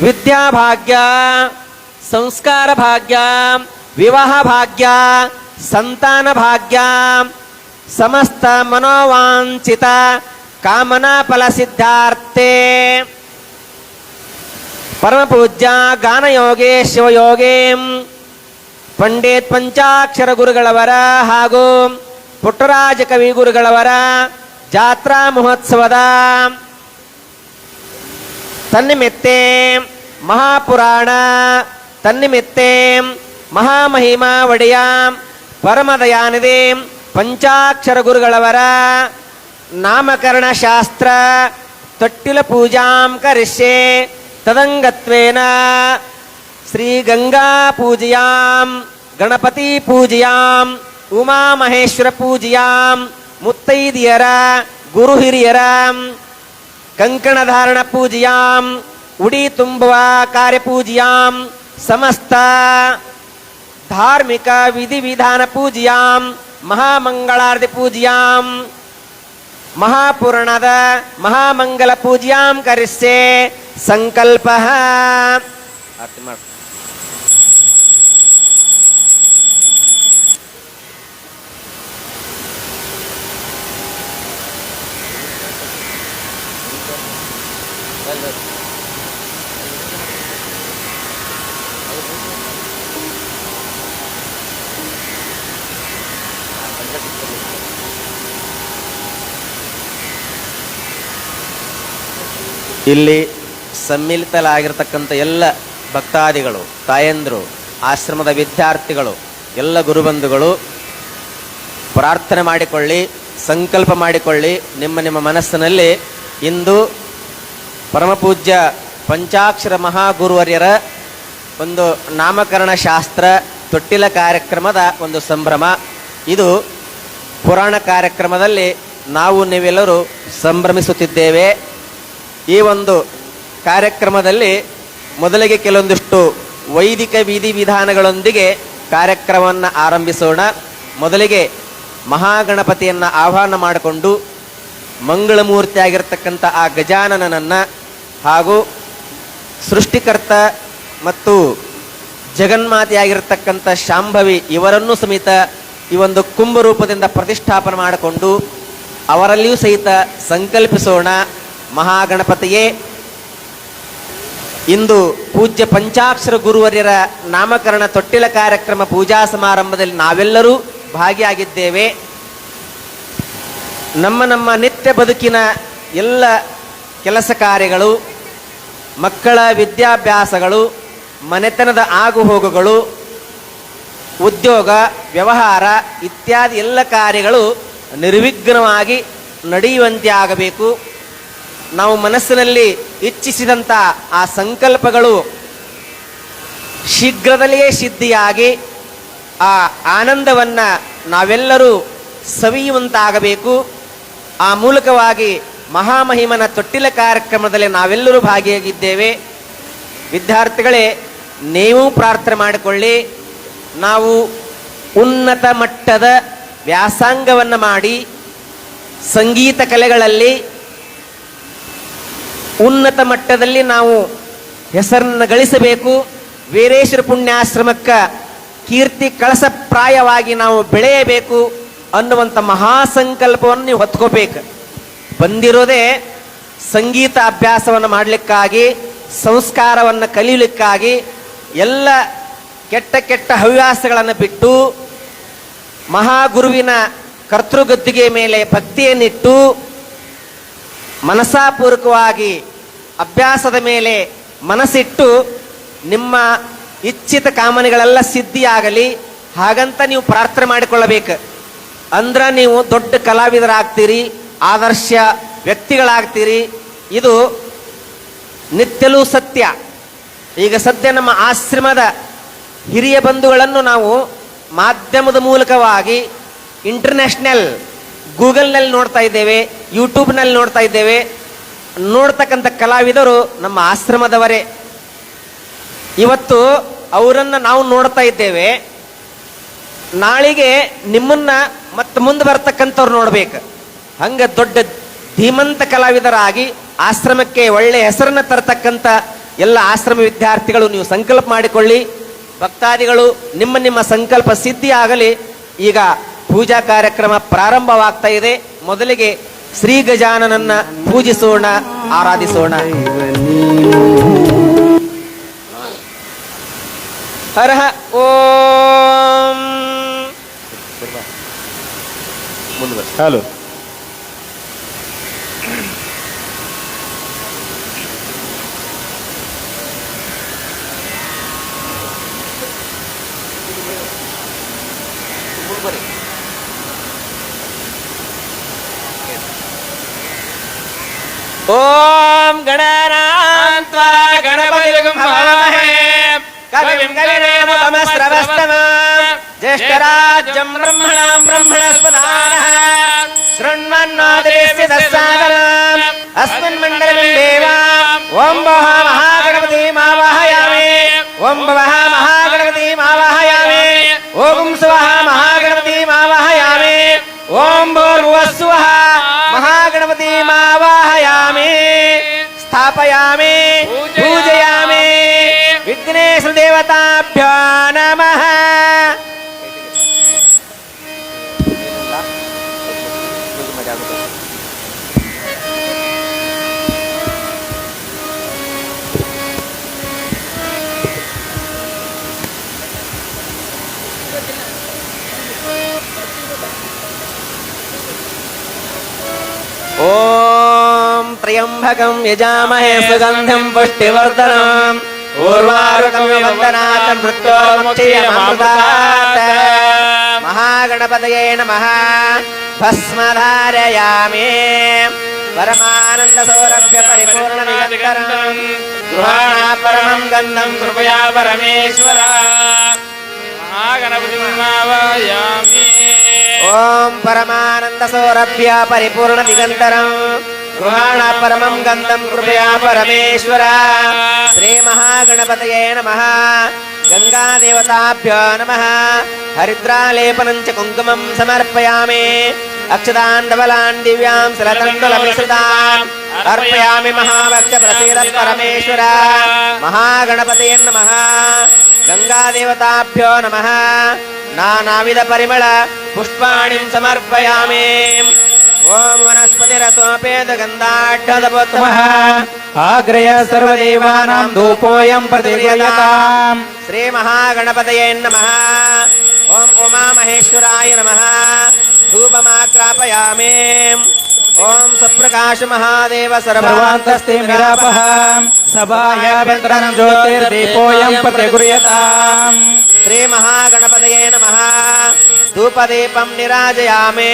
ವಿದ್ಯಾ ಭಾಗ್ಯ ಸಂಸ್ಕಾರ ಭಾಗ್ಯ ವಿವಾಹ ಭಾಗ್ಯ ಸಂತಾನ ಭಾಗ್ಯ ಸಮಸ್ತ ಮನೋವಾಂಚಿತ ಕಾಮನಾ ಫಲ ಸಿದ್ಧಾರ್ಥೇ ಪರಮ ಪೂಜ್ಯ ಗಾನಯೋಗೇ ಶಿವಯೋಗೇ ಪಂಡಿತ್ ಪಂಚಾಕ್ಷರ ಗುರುಗಳವರ ಹಾಗೂ ಪುಟ್ಟರಾಜ ಕವಿ ಗುರುಗಳವರ ಜಾತ್ರಾ ಮಹೋತ್ಸವದ ತನ್ನಿಮಿತ್ತೆ ಮಹಾಪುರಾಣ ತನ್ನಿಮಿತ್ತೆ ಮಹಾಮಹಿಮಾ ಒಡೆಯ ಪರಮದಯಾನಿಧಿ ಪಂಚಾಕ್ಷರ ಗುರುಗಳವರ ನಾಮಕರಣ ಶಾಸ್ತ್ರ ತೊಟ್ಟಿಲ ಪೂಜಾಂ ಕರಿಷ್ಯೆ ತದಂಗತ್ವೇನ ಶ್ರೀ ಗಂಗಾ ಪೂಜೆಯಾಂ ಗಣಪತಿ ಪೂಜೆಯಾಂ ಉಮಾ ಮಹೇಶ್ವರ ಪೂಜೆಯಾಂ ಮುತ್ತೈದಿಯರ ಗುರು ಹಿರಿಯರ ಕಂಕಣಧಾರಣ ಪೂಜೆಯಾಂ ಉಡಿ ತುಂಬುವ ಕಾರ್ಯ ಪೂಜೆಯಾಂ ಸಮಸ್ತ ಧಾರ್ಮಿಕ ವಿಧಿವಿಧಾನ ಪೂಜೆಯಾಂ ಮಹಾಮಂಗಳಾರತಿ ಪೂಜೆಯಾಂ ಮಹಾಪುರಾಣದ ಮಹಾಮಂಗಲ ಪೂಜೆಯಾಂ ಕರಿಷ್ಯೆ ಸಂಕಲ್ಪ ಆರತಿ ಮಾಡು. ಇಲ್ಲಿ ಸಮ್ಮಿಲಿತಲಾಗಿರ್ತಕ್ಕಂಥ ಎಲ್ಲ ಭಕ್ತಾದಿಗಳು, ತಾಯಂದರು, ಆಶ್ರಮದ ವಿದ್ಯಾರ್ಥಿಗಳು, ಎಲ್ಲ ಗುರುಬಂಧುಗಳು ಪ್ರಾರ್ಥನೆ ಮಾಡಿಕೊಳ್ಳಿ, ಸಂಕಲ್ಪ ಮಾಡಿಕೊಳ್ಳಿ. ನಿಮ್ಮ ನಿಮ್ಮ ಮನಸ್ಸಿನಲ್ಲಿ ಇಂದು ಪರಮಪೂಜ್ಯ ಪಂಚಾಕ್ಷರ ಮಹಾಗುರುವರ್ಯರ ಒಂದು ನಾಮಕರಣ ಶಾಸ್ತ್ರ ತೊಟ್ಟಿಲ ಕಾರ್ಯಕ್ರಮದ ಒಂದು ಸಂಭ್ರಮ. ಇದು ಪುರಾಣ ಕಾರ್ಯಕ್ರಮದಲ್ಲಿ ನಾವು ನೀವೆಲ್ಲರೂ ಸಂಭ್ರಮಿಸುತ್ತಿದ್ದೇವೆ. ಈ ಒಂದು ಕಾರ್ಯಕ್ರಮದಲ್ಲಿ ಮೊದಲಿಗೆ ಕೆಲವೊಂದಿಷ್ಟು ವೈದಿಕ ವಿಧಿವಿಧಾನಗಳೊಂದಿಗೆ ಕಾರ್ಯಕ್ರಮವನ್ನು ಆರಂಭಿಸೋಣ. ಮೊದಲಿಗೆ ಮಹಾಗಣಪತಿಯನ್ನು ಆಹ್ವಾನ ಮಾಡಿಕೊಂಡು ಮಂಗಳಮೂರ್ತಿಯಾಗಿರ್ತಕ್ಕಂಥ ಆ ಗಜಾನನನ್ನು ಹಾಗೂ ಸೃಷ್ಟಿಕರ್ತ ಮತ್ತು ಜಗನ್ಮಾತೆಯಾಗಿರ್ತಕ್ಕಂಥ ಶಾಂಭವಿ ಇವರನ್ನೂ ಸಮೇತ ಈ ಒಂದು ಕುಂಭರೂಪದಿಂದ ಪ್ರತಿಷ್ಠಾಪನೆ ಮಾಡಿಕೊಂಡು ಅವರಲ್ಲಿಯೂ ಸಹಿತ ಸಂಕಲ್ಪಿಸೋಣ. ಮಹಾಗಣಪತಿಯೇ, ಇಂದು ಪೂಜ್ಯ ಪಂಚಾಕ್ಷರ ಗುರುವರ್ಯರ ನಾಮಕರಣ ತೊಟ್ಟಿಲ ಕಾರ್ಯಕ್ರಮ ಪೂಜಾ ಸಮಾರಂಭದಲ್ಲಿ ನಾವೆಲ್ಲರೂ ಭಾಗಿಯಾಗಿದ್ದೇವೆ. ನಮ್ಮ ನಮ್ಮ ನಿತ್ಯ ಬದುಕಿನ ಎಲ್ಲ ಕೆಲಸ ಕಾರ್ಯಗಳು, ಮಕ್ಕಳ ವಿದ್ಯಾಭ್ಯಾಸಗಳು, ಮನೆತನದ ಆಗುಹೋಗುಗಳು, ಉದ್ಯೋಗ ವ್ಯವಹಾರ ಇತ್ಯಾದಿ ಎಲ್ಲ ಕಾರ್ಯಗಳು ನಿರ್ವಿಘ್ನವಾಗಿ ನಡೆಯುವಂತೆ ಆಗಬೇಕು. ನಾವು ಮನಸ್ಸಿನಲ್ಲಿ ಇಚ್ಛಿಸಿದಂಥ ಆ ಸಂಕಲ್ಪಗಳು ಶೀಘ್ರದಲ್ಲಿಯೇ ಸಿದ್ಧಿಯಾಗಿ ಆ ಆನಂದವನ್ನು ನಾವೆಲ್ಲರೂ ಸವಿಯುವಂತಾಗಬೇಕು. ಆ ಮೂಲಕವಾಗಿ ಮಹಾಮಹಿಮನ ತೊಟ್ಟಿಲ ಕಾರ್ಯಕ್ರಮದಲ್ಲಿ ನಾವೆಲ್ಲರೂ ಭಾಗಿಯಾಗಿದ್ದೇವೆ. ವಿದ್ಯಾರ್ಥಿಗಳೇ, ನೀವು ಪ್ರಾರ್ಥನೆ ಮಾಡಿಕೊಳ್ಳಿ. ನಾವು ಉನ್ನತ ಮಟ್ಟದ ವ್ಯಾಸಂಗವನ್ನು ಮಾಡಿ ಸಂಗೀತ ಕಲೆಗಳಲ್ಲಿ ಉನ್ನತ ಮಟ್ಟದಲ್ಲಿ ನಾವು ಹೆಸರನ್ನು ಗಳಿಸಬೇಕು. ವೀರೇಶ್ವರ ಪುಣ್ಯಾಶ್ರಮಕ್ಕೆ ಕೀರ್ತಿ ಕಳಸಪ್ರಾಯವಾಗಿ ನಾವು ಬೆಳೆಯಬೇಕು ಅನ್ನುವಂಥ ಮಹಾಸಂಕಲ್ಪವನ್ನು ನೀವು ಹೊತ್ಕೋಬೇಕು. ಬಂದಿರೋದೇ ಸಂಗೀತ ಅಭ್ಯಾಸವನ್ನು ಮಾಡಲಿಕ್ಕಾಗಿ, ಸಂಸ್ಕಾರವನ್ನು ಕಲಿಯಲಿಕ್ಕಾಗಿ. ಎಲ್ಲ ಕೆಟ್ಟ ಕೆಟ್ಟ ಹವ್ಯಾಸಗಳನ್ನು ಬಿಟ್ಟು ಮಹಾಗುರುವಿನ ಕರ್ತೃಗದ್ದಿಗೆ ಮೇಲೆ ಭಕ್ತಿಯನ್ನಿಟ್ಟು ಮನಸಾಪೂರ್ವಕವಾಗಿ ಅಭ್ಯಾಸದ ಮೇಲೆ ಮನಸ್ಸಿಟ್ಟು ನಿಮ್ಮ ಇಚ್ಛಿತ ಕಾಮನೆಗಳೆಲ್ಲ ಸಿದ್ಧಿಯಾಗಲಿ ಹಾಗಂತ ನೀವು ಪ್ರಾರ್ಥನೆ ಮಾಡಿಕೊಳ್ಳಬೇಕು. ಅಂದ್ರೆ ನೀವು ದೊಡ್ಡ ಕಲಾವಿದರಾಗ್ತೀರಿ, ಆದರ್ಶ ವ್ಯಕ್ತಿಗಳಾಗ್ತೀರಿ. ಇದು ನಿತ್ಯಲೂ ಸತ್ಯ. ಈಗ ಸದ್ಯ ನಮ್ಮ ಆಶ್ರಮದ ಹಿರಿಯ ಬಂಧುಗಳನ್ನು ನಾವು ಮಾಧ್ಯಮದ ಮೂಲಕವಾಗಿ ಇಂಟರ್ನ್ಯಾಷನಲ್ ಗೂಗಲ್ನಲ್ಲಿ ನೋಡ್ತಾ ಇದ್ದೇವೆ, ಯೂಟ್ಯೂಬ್ನಲ್ಲಿ ನೋಡ್ತಾ ಇದ್ದೇವೆ. ನೋಡ್ತಕ್ಕಂಥ ಕಲಾವಿದರು ನಮ್ಮ ಆಶ್ರಮದವರೇ. ಇವತ್ತು ಅವರನ್ನು ನಾವು ನೋಡ್ತಾ ಇದ್ದೇವೆ. ನಾಳೆಗೆ ನಿಮ್ಮನ್ನ ಮತ್ತೆ ಮುಂದೆ ಬರ್ತಕ್ಕಂಥವ್ರು ನೋಡ್ಬೇಕು. ಹಂಗ ದೊಡ್ಡ ಧೀಮಂತ ಕಲಾವಿದರಾಗಿ ಆಶ್ರಮಕ್ಕೆ ಒಳ್ಳೆಯ ಹೆಸರನ್ನು ತರತಕ್ಕಂಥ ಎಲ್ಲ ಆಶ್ರಮ ವಿದ್ಯಾರ್ಥಿಗಳು ನೀವು ಸಂಕಲ್ಪ ಮಾಡಿಕೊಳ್ಳಿ. ಭಕ್ತಾದಿಗಳು ನಿಮ್ಮ ನಿಮ್ಮ ಸಂಕಲ್ಪ ಸಿದ್ಧಿ ಆಗಲಿ. ಈಗ ಪೂಜಾ ಕಾರ್ಯಕ್ರಮ ಪ್ರಾರಂಭವಾಗ್ತಾ ಇದೆ. ಮೊದಲಿಗೆ ಶ್ರೀ ಗಜಾನನನ್ನ ಪೂಜಿಸೋಣ, ಆರಾಧಿಸೋಣ. ಹರಹ ಓಂ. ಹಲೋ. ಓಂ ಗಣನಾನ್ತ್ವಾ ಗಣಪತಿಂ ಹವಾಮಹೇ ಕವಿಂ ಕವಿರೇವತಮಸ್ರವಸ್ತಮಂ ಜ್ಯೇಷ್ಠರಾಜ್ಯಂ ಬ್ರಹ್ಮಣಾಂ ಬ್ರಹ್ಮಣಸ್ಪದಾನಃ ಶೃಣ್ವನ್ನೋದರಿಸ್ಯ ತಸ್ಸಾದನಂ ಅಸ್ಮಿನ್ ಮಂಡಲಂ ದೇವಾಂ ಓಂ ಭವಃ ಮಹಾಗಣಪತಿಂ ಆವಾಹಯಾಮಿ. ಓಂ ಭವಃ ಮಹಾಗಣಪತಿಂ ಆವಾಹಯಾಮಿ. ಓಂ ಸ್ವಃ ಮಹಾಗಣಪತಿಂ ಆವಾಹಯಾಮಿ. ಓಂ ಭೂರ್ಭುವಃ ಮಹಾಗಣಪತಿಂ ಆವಾಹಯಾಮಿ. ಸ್ಥಾಪಯಾಮಿ, ಪೂಜಯಾಮಿ. ವಿಘ್ನೇಶ್ವರ ದೇವತಾಭ್ಯೋ ನಮಃ. ಓಂ ತ್ರಯಂಬಕಂ ಯಜಾಮಹೇ ಸುಗಂಧಿಂ ಪುಷ್ಟಿವರ್ಧನಂ ಊರ್ವಾರುಕಂ ವಂದನಾತ್ ಮೃತ್ಯೋರ್ಮುಕ್ಷೀಯಮಾಮೃತಾತ್. ಮಹಾಗಣಪತಯೇ ನಮಃ. ಭಸ್ಮಧಾರಯಾಮಿ. ಪರಮಾನಂದ ಸೌರಭ್ಯ ಪರಿಪೂರ್ಣ ನಿರಂತರಂ ಗೃಹಾಣ ಪರಮಂ ಗಂಧಂ ಕೃಪಯಾ ಪರಮೇಶ್ವರ. ಓಂ ಪರಮಾನಂದ ಸೌರಭ್ಯ ಪರಿಪೂರ್ಣ ದಿಗಂತರಂ ಗೃಹಾಣ ಪರಮಂ ಗಂಧಂ ಕೃಪಯಾ ಪರಮೇಶ್ವರ. ಶ್ರೀ ಮಹಾಗಣಪತಯೇ ನಮಃ. ಗಂಗಾ ದೇವತಾಭ್ಯೋ ನಮಃ. ಹರಿದ್ರಾಲೇಪನಂಚ ಕುಂಕುಮಂ ಸಮರ್ಪಯಾಮಿ. ಅಕ್ಷತಾನ್ ಧವಲಾನ್ ದಿವ್ಯಾಂ ಸಲತಂಡುಲಮಿಶ್ರಿತಾಂ ಅರ್ಪಯಾಮಿ. ಮಹಾಭಕ್ತ ಪ್ರಸೀದ ಪರಮೇಶ್ವರ. ಮಹಾಗಣಪತಯೇ ನಮಃ. ಗಂಗಾ ದೇವತಾಭ್ಯೋ ನಮಃ. ನಾನಾವಿಧ ಪರಿಮಳ ಪುಷ್ಪಾಣಿಂ ಸಮರ್ಪಯಾಮಿ. ಓಂ ವನಸ್ಪತಿರಸೋಪೇತ ಗಂಧಾಢ್ಯದಪೋತ್ತಮಃ. ಆಗ್ರಯ ಸರ್ವದೇವಾನಾಂ ಧೂಪೋಯಂ ಪ್ರತಿರ್ಯತಾಂ. ಶ್ರೀ ಮಹಾಗಣಪತಯೇ ನಮಃ. ಓಂ ಉಮಾಮಹೇಶ್ವರಾಯ ನಮಃ. ಧೂಪಮಾಗ್ರಾಪಯಾಮಿ. ಓಂ ಸಪ್ರಕಾಶ ಮಹಾದೇವ ಸರ್ವಾಂತಸ್ತೆ ಮಿರಾಪಃ ಸಭಾಯಾಭ್ಯಂತರಂ ಜ್ಯೋತಿರ್ದೀಪೋಯಂ ಪ್ರತಿಗೃಹ್ಯತಾಂ. ಶ್ರೀ ಮಹಾಗಣಪತಯೇ ನಮಃ. ಧೂಪದೀಪಂ ನಿರಾಜಯಾಮಿ.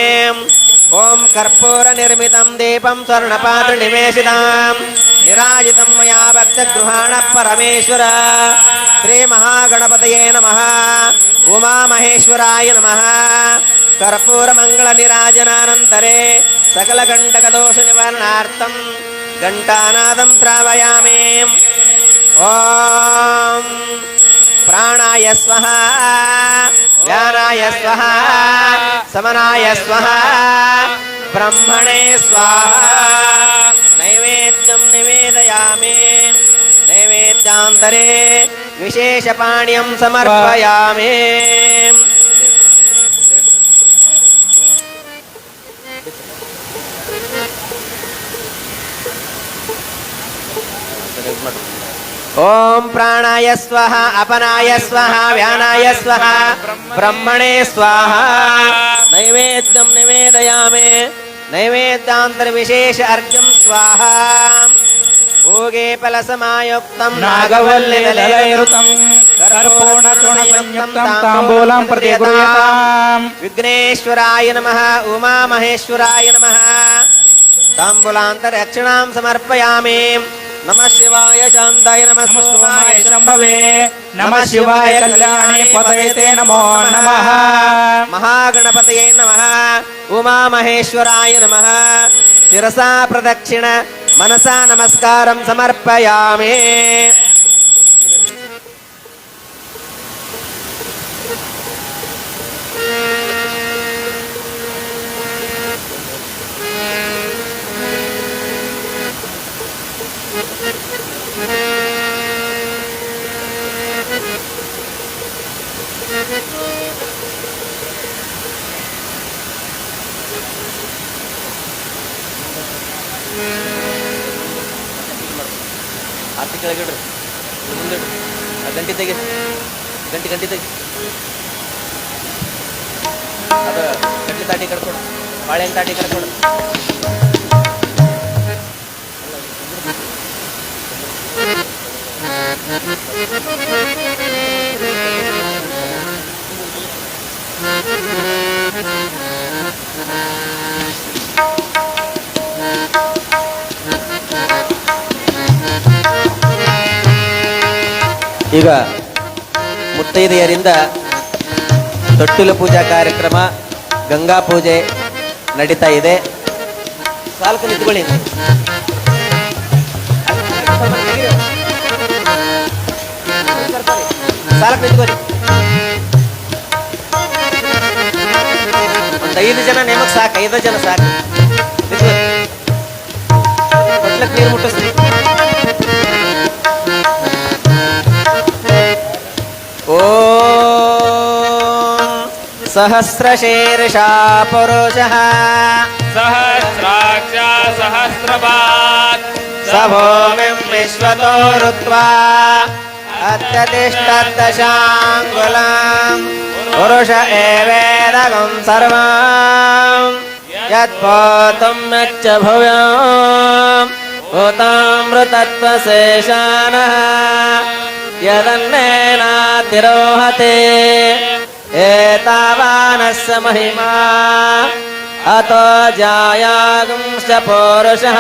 ಓಂ ಕರ್ಪೂರ ನಿರ್ಮಿತಂ ದೀಪಂ ಸ್ವರ್ಣಪಾತ್ರ ನಿವೇಶಿತಾಂ ನಿರಾಜಿತಂ ಮಯಾ ಭಕ್ತಗೃಹಾಣ ಪರಮೇಶ್ವರ. ಶ್ರೀ ಮಹಾಗಣಪತಯೇ ನಮಃ. ಉಮಾ ಮಹೇಶ್ವರಾಯ ನಮಃ. ಕರ್ಪೂರ ಮಂಗಳ ನಿರಾಜನಾನಂತರೇ ಸಕಲ ಕಂಟಕ ದೋಷ ನಿವಾರಣಾರ್ಥಂ ಘಂಟಾನಾದಂ ಶ್ರಾವಯಾಮಿ. ಓಂ ಪ್ರಾಣಾಯ ಸ್ವಃ ವ್ಯಾನಾಯ ಸ್ವಃ ಸಮನಾಯ ಸ್ವಃ ಬ್ರಹ್ಮಣೇ ಸ್ವಾಹಾ. ನೈವೇದ್ಯಂ ನಿವೇದಯಾಮಿ. ನೈವೇದ್ಯಾಂತರೇ ವಿಶೇಷ ಪಾಣ್ಯಂ ಸಮರ್ಪಯಾಮಿ. ಓಂ ಪ್ರಾಣಾಯ ಸ್ವಃ ಅಪನಾಯ ಸ್ವಃ ವ್ಯಾನಾಯ ಸ್ವಃ ಬ್ರಹ್ಮಣೇ ಸ್ವಾಹಾ. ನೈವೇದ್ಯಂ ನಿವೇದಯಾಮಿ. ನೈವೇದ್ಯಾಂತರ ವಿಶೇಷ ಅರ್ಘ್ಯಂ ಸ್ವಾಹಾ. ಭೋಗೆ ಫಲಸಮಾಯುಕ್ತಂ ನಾಗವಲ್ಲಿಲೈರುತಂ ಕರ್ಪೂರ್ಣತೃಣಸಂಯುಕ್ತಂ ತಾಂಬೂಲಂ ಪ್ರತಿಗೃಹ್ಯತಾಂ. ವಿಘ್ನೇಶ್ವರಾಯ ನಮಃ. ಉಮಾ ಮಹೇಶ್ವರಾಯ ನಮಃ. ತಾಂಬೂಲಾಂತರ ರಕ್ಷಣಾಂ ಸಮರ್ಪಯಾಮಿ. ನಮಃ ಶಿವಾಯ ಶಾಂತಾಯ ನಮಃ ಸೋಮಾಯ ಶಂಭವೇ ನಮಃ ಶಿವಾಯ ಕಲ್ಯಾಣಿ ಪತಯತೆ ನಮೋ ನಮಃ. ಮಹಾಗಣಪತಯೇ ನಮಃ. ಉಮಾ ಮಹೇಶ್ವರಾಯ ನಮಃ. ಶಿರಸಾ ಪ್ರದಕ್ಷಿಣ ಮನಸಾ ನಮಸ್ಕಾರಂ ಸಮರ್ಪಯಾಮಿ. ಆರ್ತಿ ಕೆಳಗಿಡ್ರಿ. ಮುಂದೆ ಗಂಟಿ ತೆಗಿ. ಗಂಟಿ ತೆಗಿ. ಅದು ಗಂಟಿ ತಾಟಿ ಕಡ್ಕೊಡು. ಬಾಳೆಹಣ್ಣು ತಾಟಿ ಕಡ್ಕೊಡು. ಈಗ ಮುತ್ತೈದೆಯರಿಂದ ತೊಟ್ಟಿಲು ಪೂಜಾ ಕಾರ್ಯಕ್ರಮ, ಗಂಗಾ ಪೂಜೆ ನಡೀತಾ ಇದೆ. ಸಾಲ್ಕು ನಿಂತ್ಕೊಳ್ಳಿ. ಸಾಲಕ್ಕೆ ನಿಂತ್ಕೊಳ್ಳಿ. ಒಂದು 5 ಜನ ನೇಮಕ್ಕೆ ಸಾಕು. 5 ಜನ ಸಾಕು. ತೊಟ್ಲಕ್ಕೆ ನೀರು ಮುಟ್ಟಿಸ್ರಿ. ಓಂ ಸಹಸ್ರಶೀರ್ಷಾ ಪುರುಷಃ ಸಹಸ್ರಾಕ್ಷ ಸಹಸ್ರಪಾತ್ ಸ ಭೂಮಿಂ ವಿಶ್ವತೋ ಋತ್ವಾ ಅತ್ಯತಿಷ್ಠದಶಾಂಗುಲಂ ಪುರುಷ ಏವೇದಗಂ ಸರ್ವಂ ಯತ್ಪೋತುಂ ಯಚ್ಚ ಭುವ್ಯಾಂ ಭೂತಾಮೃತತ್ವಶೇಷಾನಃ ಯದನ್ನೇನಾತಿರೋಹತೆ ಏತಾವಾನಸ್ಯ ಮಹಿಮಾ ಅತೋ ಜಾಯಾಗುಂಶ್ಚ ಪೌರುಷಃ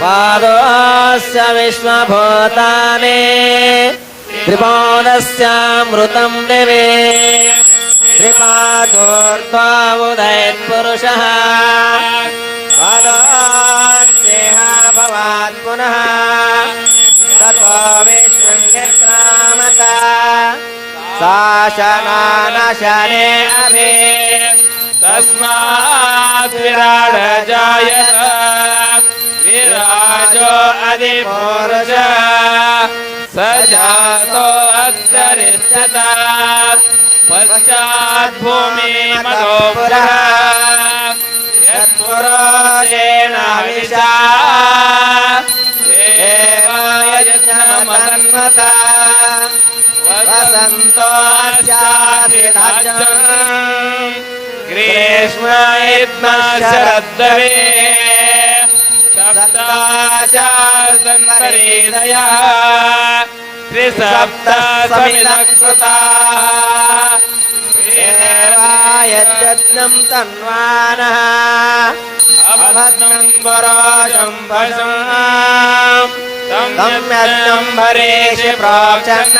ಪಾದೋಸ್ಯ ವಿಶ್ವಭೂತಾನಿ ತ್ರಿಪಾದಸ್ಯಾಮೃತಂ ದಿವಿ ತ್ರಿಪಾದೋರ್ಧ್ವಾ ಉದಯತ್ ಪುರುಷಃ ಪಾದೋಸ್ಯೇಹ ಭವಾತ್ ಪುನಃ ತತ್ವ ವಿಶ್ವಂ ಯತ್ರಾಮತ ಶಾಸನಾನಶನೇ ಅಭಿ ತಸ್ಮಾತ್ ವಿರಾಡ ಜಾಯತ ವಿರಾಜೋ ಅಧಿಪೌರುಷ ಸಜಾತೋ ಅತ್ತರಿಷ್ಠತ ಪಶ್ಚಾತ್ ಭೂಮಿ ಮದೋ ಪುರಃ ಯತ್ಪುರೋಷೇಣ ವಿಷಾ ದೇವಾಯ ಯಜ್ಞಮಸನ್ಮತ ವಸಂತೋ ಅಸ್ಯಾಸಿ ರಾಜ್ಯಂ ಗ್ರೀಷ್ಮ ಇದ್ಮ ಶರದ್ದವೇ ಸಪ್ತಾಚಾರದಯ ತ್ರಿಸಪ್ತ ಸಮಿನಕೃತ ಯಜ್ಞಂ ತನ್ವಾನಃ ಅಭದ್ರಂ ಪರಾಜಂ ಭಜಂ ತಂ ಯಜ್ಞಂ ಭರೇಶಿ ಪ್ರಾಚನ್ನ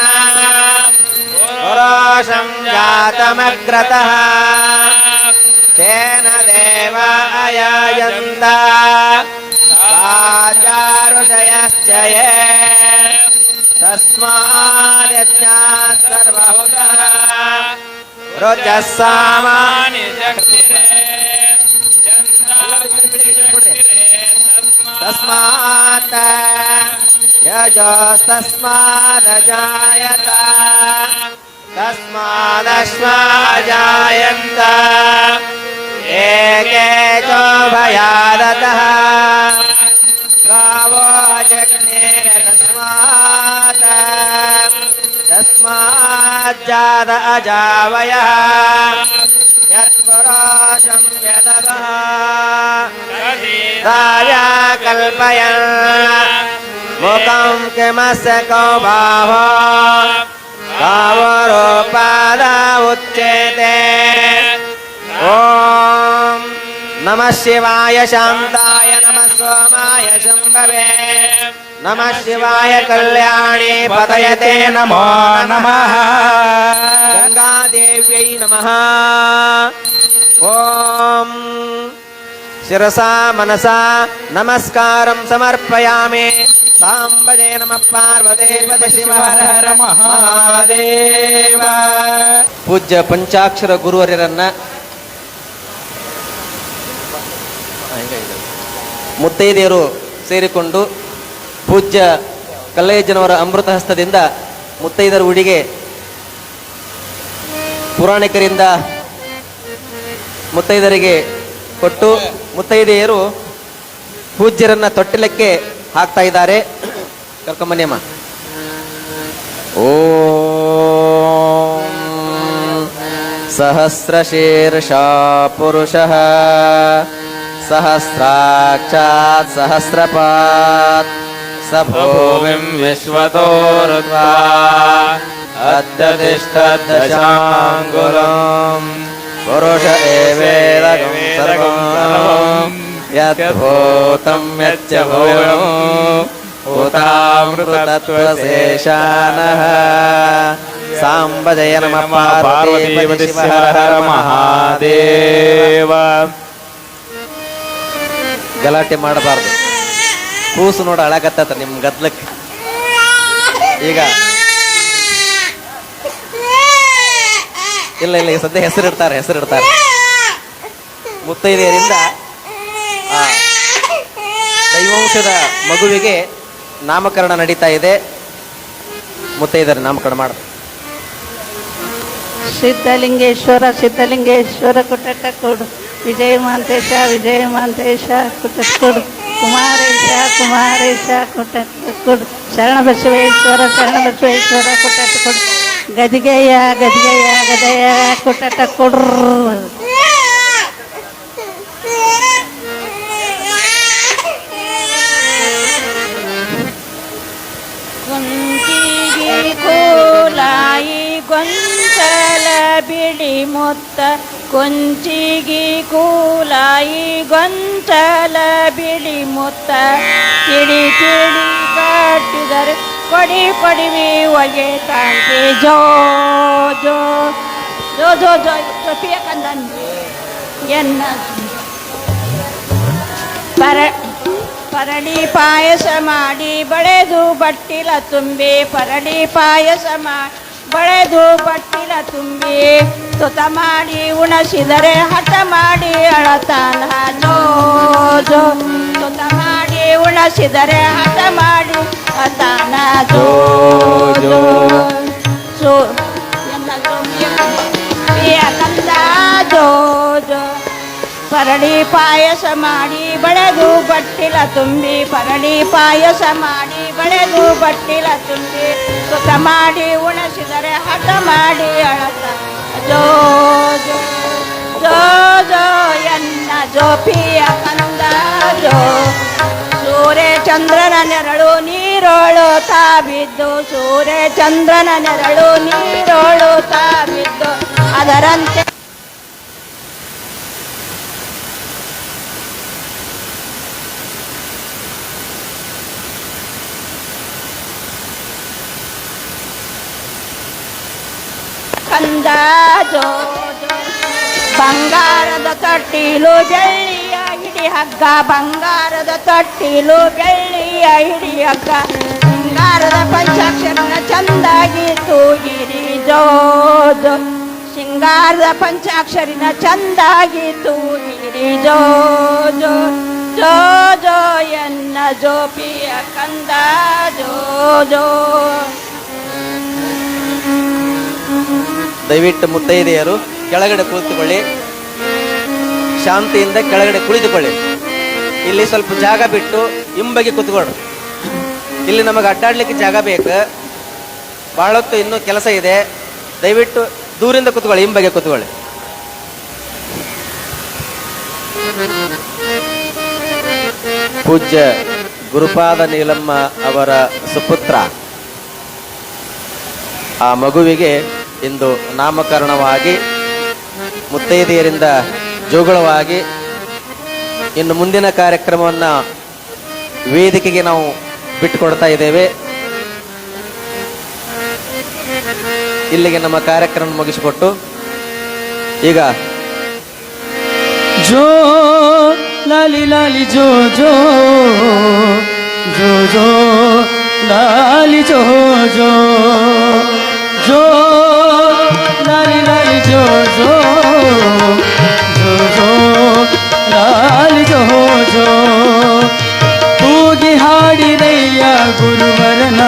ಪುರೋಷಂ ಜಾತಮಗ್ರತಃ ತೇನ ದೇವ ಅಯಾಯಂತ ಸಾಚಾರುಷಯಶ್ಚ ಯೇ ತಸ್ಮಾದ್ಯಜ್ಞಾತ್ ಸರ್ವಹುತಃ ರುಚಃ ಸಾಮಾನ್ಯ ತಸ್ಮಾತ್ ಯಜೋಸ್ತಸ್ಮಾದಜಾಯತ ತಸ್ಮಾದಶ್ವಾಜಾಯಂತ ಏಕೇಜೋ ಭಯಾದತಃ ಗಾವೋ ಜಗ್ನೇರ ತಸ್ಮಾತ್ ತಸ್ಮಾಜ್ಜಾತ ಅಜಾವಯಃ ಯತ್ಪುರುಷಂ ಯದಗಃ ಕಲ್ಪಯನ್ ಮುಖಂ ಕಿಮಸ್ಯ ಕೋ ಬಾಹೋ ಕಾವರೋಪಾದ ಉಚ್ಯತೆ ಓಂ ನಮಃ ಶಿವಾಯ ಶಾಂತಾಯ ನಮಃ ಸೋಮಾಯ ಶಂಭವೇ ನಮಃ ಶಿವಾಯ ಕಲ್ಯಾಣಿ ಪತಯತೆ ನಮೋ ನಮಃ ಗಂಗಾದೇವ್ಯೈ ನಮಃ ಓಂ ಶಿರಸಾ ಮನಸಾ ನಮಸ್ಕಾರಂ ಸಮರ್ಪಯಾಮಿ ಸಾಂಬಜೇ ನಮಃ ಪಾರ್ವದೇವತ ಶಿವ ಹರ ಹರ ಮಹಾದೇವ. ಪೂಜ್ಯ ಪಂಚಾಕ್ಷರ ಗುರುವರ್ಯರನ್ನ ಮುತ್ತೈದೆಯರು ಸೇರಿಕೊಂಡು ಪೂಜ್ಯ ಕಲ್ಲಯ್ಯಜ್ಜನವರ ಅಮೃತ ಹಸ್ತದಿಂದ ಮುತ್ತೈದರ ಉಡಿಗೆ ಪುರಾಣಿಕರಿಂದ ಮುತ್ತೈದರಿಗೆ ಕೊಟ್ಟು ಮುತ್ತೈದೆಯರು ಪೂಜ್ಯರನ್ನ ತೊಟ್ಟಿಲಕ್ಕೆ ಹಾಕ್ತಾ ಇದ್ದಾರೆ. ಕರ್ಕೊಂಬನ್ನಿಯಮ್ಮ. ಓಂ ಸಹಸ್ರಶೀರ್ಷಾ ಪುರುಷಃ ಸಹಸ್ರಾಕ್ಷಾತ್ ಸಹಸ್ರಪಾತ್ ಸ ಭೂಮಿಂ ವಿಶ್ವತೋರ್ಧ್ವಾ ಅತ್ಯತಿಷ್ಠದಶಾಂಗುಲಂ ಪುರುಷ ಏವೇದಗಂ ಸರ್ವಂ ಯದ್ಭೂತಂ ಯಚ್ಚ ಭೂಯಂ ಭೂತಾಮೃತತ್ವಶೇಷಾನಃ ಸಾಂಬಜಯ ನಮಃ ಪಾರ್ವತೀಪತಿ ಶಿವ ಹರ ಹರ ಮಹಾದೇವ. ಗಲಾಟೆ ಮಾಡಬಾರ್ದು. ಕೂಸು ನೋಡ ಅಳಕತ್ತ ನಿಮ್ ಗದ್ಲಕ್ಕೆ. ಈಗ ಇಲ್ಲ ಇಲ್ಲ ಸದ್ಯ ಹೆಸರಿಡ್ತಾರೆ ಮುತ್ತೈದೆಯರಿಂದ ದೈವಾಂಶದ ಮಗುವಿಗೆ ನಾಮಕರಣ ನಡೀತಾ ಇದೆ. ಮುತ್ತೈದರ ನಾಮಕರಣ ಮಾಡ. ಸಿದ್ಧಲಿಂಗೇಶ್ವರ ಕುಟಟ ಕೊಡು. ವಿಜಯ ಮಾಂತೇಶ ಕುಟಟ ಕೊಡು. ಕುಮಾರೇಶ ಕುಟಟ ಕೊಡು. ಶರಣ ಬಸವೇಶ್ವರ ಕುಟಟ ಕೊಡು. ಗದಿಗೆಯ ಗದಯ ಕುಟಟ ಕೊಡ್ರು. ಕೂಲಾಯಿ ಗೊಂಚಲ ಬಿಳಿ ಮೊತ್ತ ಕೊಂಚಿಗಿ ಕೂಲಾಯಿ ಗೊಂಚಲ ಬಿಳಿ ಮೊತ್ತ ತಿಳಿ ಕಟ್ಟಿದರೆ ಕೊಡಿವಿ ಒಗೆ ತಾಂತೆ ಜೋ ಜೋ ಜೋ ಜೋ ಜೋ ಜೊಪಿಯ ಕಂದನ್ ಎನ್ನ ಪರಡಿ ಪಾಯಸ ಮಾಡಿ ಬಳೆದು ಬಟ್ಟಿಲ ತುಂಬಿ ಪರಡಿ ಪಾಯಸ ಮಾಡಿ ಬಳೆದು ಬಟ್ಟಿಲ ತುಂಬಿ ತುತ ಮಾಡಿ ಉಣಸಿದರೆ ಹಠ ಮಾಡಿ ಅಳತಾನ ಜೋ ಜೋ ತುತ ಮಾಡಿ ಉಣಸಿದರೆ ಹಠ ಮಾಡಿ ಅಳತಾನ ಜೋ ಜೋ ಸೋ ಎನ್ನ ಜೊಪಿಯ ಕಂದ ಜೋ ಜೋ ಪರಡಿ ಪಾಯಸ ಮಾಡಿ ಬಳೆದು ಬಟ್ಟಿಲ ತುಂಬಿ ಪರಡಿ ಪಾಯಸ ಮಾಡಿ ಬಳೆದು ಬಟ್ಟಿಲ ತುಂಬಿ ಸುಖ ಮಾಡಿ ಉಣಸಿದರೆ ಹಠ ಮಾಡಿ ಅಳತ ಜೋ ಜೋ ಜೋ ಜೋ ಎನ್ನ ಜೋಪಿಯ ಕಂದ ಜೋ ಸೂರ್ಯ ಚಂದ್ರನ ನೆರಳು ನೀರೋಳು ತಾಬಿದ್ದು ಸೂರ್ಯ ಚಂದ್ರನ ನೆರಳು ನೀರೋಳು ತಾಬಿದ್ದು ಅದರಂತೆ ಕಂದ ಜೋ ಜೋ ಬಂಗಾರದ ತೊಟ್ಟಿಲು ಬೆಳ್ಳಿಯ ಹಿಡಿ ಹಗ್ಗ ಬಂಗಾರದ ತೊಟ್ಟಿಲು ಬೆಳ್ಳಿಯ ಹಿಡಿ ಹಗ್ಗ ಸಿಂಗಾರದ ಪಂಚಾಕ್ಷರನ ಚಂದಾಗಿ ತೂಗಿರಿ ಜೋ ಜೋ ಸಿಂಗಾರದ ಪಂಚಾಕ್ಷರಿನ ಚಂದಾಗಿ ತೂಗಿರಿ ಜೋ ಜೋ ಜೋ ಜೋ ಎನ್ನ ಜೋಪಿಯ ಕಂದ ಜೋ ಜೋ. ದಯವಿಟ್ಟು ಮುತ್ತೈದೆಯರು ಕೆಳಗಡೆ ಕುಳಿತುಕೊಳ್ಳಿ, ಶಾಂತಿಯಿಂದ ಕೆಳಗಡೆ ಕುಳಿತುಕೊಳ್ಳಿ. ಇಲ್ಲಿ ಸ್ವಲ್ಪ ಜಾಗ ಬಿಟ್ಟು ಹಿಂಬಗೆ ಕೂತ್ಕೊಳ್ಳಿ. ಇಲ್ಲಿ ನಮಗೆ ಅಡ್ಡಾಡ್ಲಿಕ್ಕೆ ಜಾಗ ಬೇಕು, ಬಹಳ ಹೊತ್ತು ಇನ್ನೂ ಕೆಲಸ ಇದೆ. ದಯವಿಟ್ಟು ದೂರಿಂದ ಕೂತ್ಕೊಳ್ಳಿ, ಹಿಂಬಗೆ ಕೂತ್ಕೊಳ್ಳಿ. ಪೂಜ್ಯ ಗುರುಪಾದ ನೀಲಮ್ಮ ಅವರ ಸುಪುತ್ರ, ಆ ಮಗುವಿಗೆ ಇಂದು ನಾಮಕರಣವಾಗಿ ಮುತ್ತೈದೆಯರಿಂದ ಜೋಗುಳವಾಗಿ ಇನ್ನು ಮುಂದಿನ ಕಾರ್ಯಕ್ರಮವನ್ನು ವೇದಿಕೆಗೆ ನಾವು ಬಿಟ್ಟುಕೊಡ್ತಾ ಇದ್ದೇವೆ. ಇಲ್ಲಿಗೆ ನಮ್ಮ ಕಾರ್ಯಕ್ರಮ ಮುಗಿಸಿಕೊಟ್ಟು ಈಗ ಜೋ ಲಾಲಿ ಲಾಲಿ ಜೋ ಜೋ ಜೋ ಜೋ ಲಾಲಿ ಜೋ ಜೋ ಜೋ ಲಾಲಿ ಲಾಲಿ ಜೋ ಜೋ ಜೋ ಜೋ ಲಾಲಿ ಜೋ ಜೋ ತೂಗಿ ಹಾಡಿದಯ್ಯ ಗುರುವರನ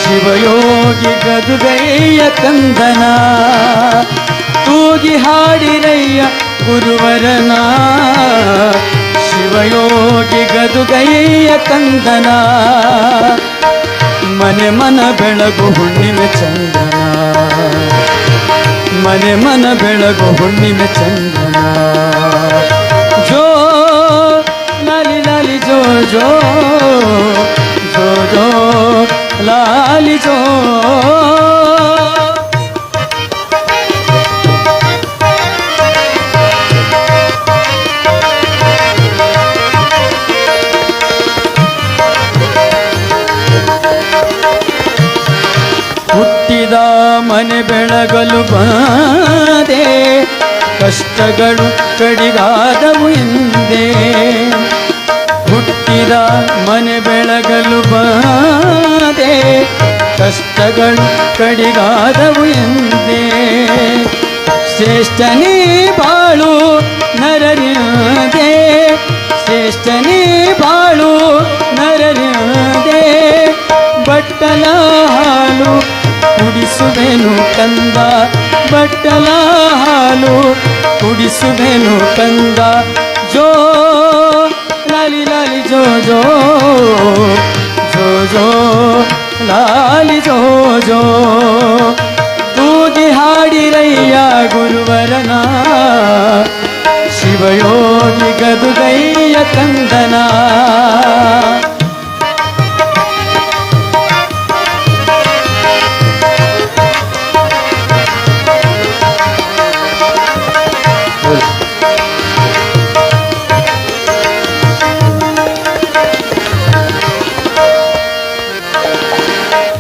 ಶಿವಯೋಗಿ ಗದುಗಯ್ಯ ಕಂದನ ತೂಗಿ ಹಾಡಿರಯ್ಯ ಗುರುವರನ ಶಿವಯೋಗಿ ಗದುಗಯ್ಯ ಕಂದನ ಮನೆ ಮನ ಬೆಳಗು ಹುಣ್ಣಿಮೆ ಚಂದನ ಮನೆ ಮನ ಬೆಳಗು ಹುಣ್ಣಿಮೆ ಚಂದನ ಜೋ ಲಾಲಿ ಲಾಲಿ ಜೋ ಜೋ ಜೋ ಜೋ ಲಾಲಿ ಜೋ. ಹುಟ್ಟಿದ ಮನೆ ಬೆಳಗಲು ಬಾದೆ ಕಷ್ಟಗಳು ಕಡಿಗಾದವು ಎಂದೇ ಹುಟ್ಟಿದ ಮನೆ ಬೆಳಗಲು ಬಾದೆ ಕಷ್ಟಗಳು ಕಡಿಗಾದವು ಎಂದೇ ಶ್ರೇಷ್ಠನೇ ಬಾಳು ನರರಿದೆ ಶ್ರೇಷ್ಠನೇ ಬಾಳು ನರರಿದೆ ಬಟ್ಟಲ ಹಾಲು ಕುಡಿಸುವೆನು ಕಂದ ಬಟ್ಟಲ ಹಾಲು ಕುಡಿಸುವೆನು ಕಂದ ಜೋ ಲಾಲಿ ಲಾಲಿ ಜೋ ಜೋ ಜೋ ಜೋ ಲಾಲಿ ಜೋ ಜೋ ತೂಗಿ ಹಾಡಿರಯ್ಯ ಗುರುವರನ ಶಿವಯೋಗಿ ಗದುಗಯ್ಯ ಕಂದನ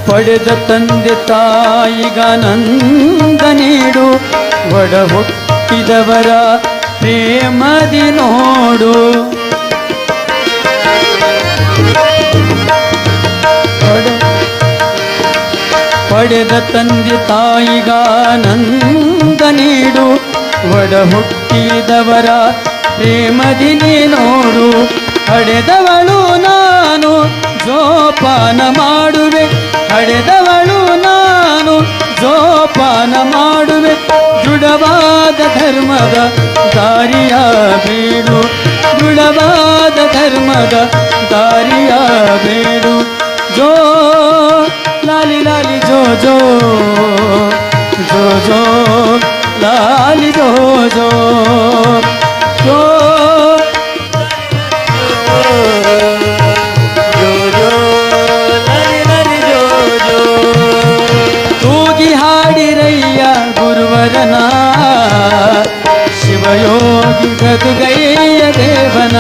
ಪಡೆದ ತಂದೆ ತಾಯಿಗಾನಂದ ನೀಡು ಒಡ ಹುಟ್ಟಿದವರ ಪ್ರೇಮದಿ ನೋಡು ಪಡೆದ ತಂದೆ ತಾಯಿಗಾನಂದ ನೀಡು ಒಡ ಹುಟ್ಟಿದವರ ಪ್ರೇಮದಿ ನೋಡು ಹಡೆದವಳು ನಾನು ಜೋಪಾನ ಮಾಡುವೆ ಹಡೆದವಳು ನಾನು ಜೋಪಾನ ಮಾಡುವೆ ದೃಢವಾದ ಧರ್ಮದ ದಾರಿಯ ಬೇಡು ದೃಢವಾದ ಧರ್ಮದ ದಾರಿಯ ಬೇಡು ಜೋ ಲಾಲಿ ಲಾಲಿ ಜೋ ಜೋ ಜೋ ಜೋ ಲಾಲಿ ಜೋ ಜೋ ಜೋ ತೂಗಿ ಹಾಡಿರಯ್ಯ ಗುರುವರನ ಶಿವಯೋಗಿ ಗದುಗಯ್ಯ ದೇವನ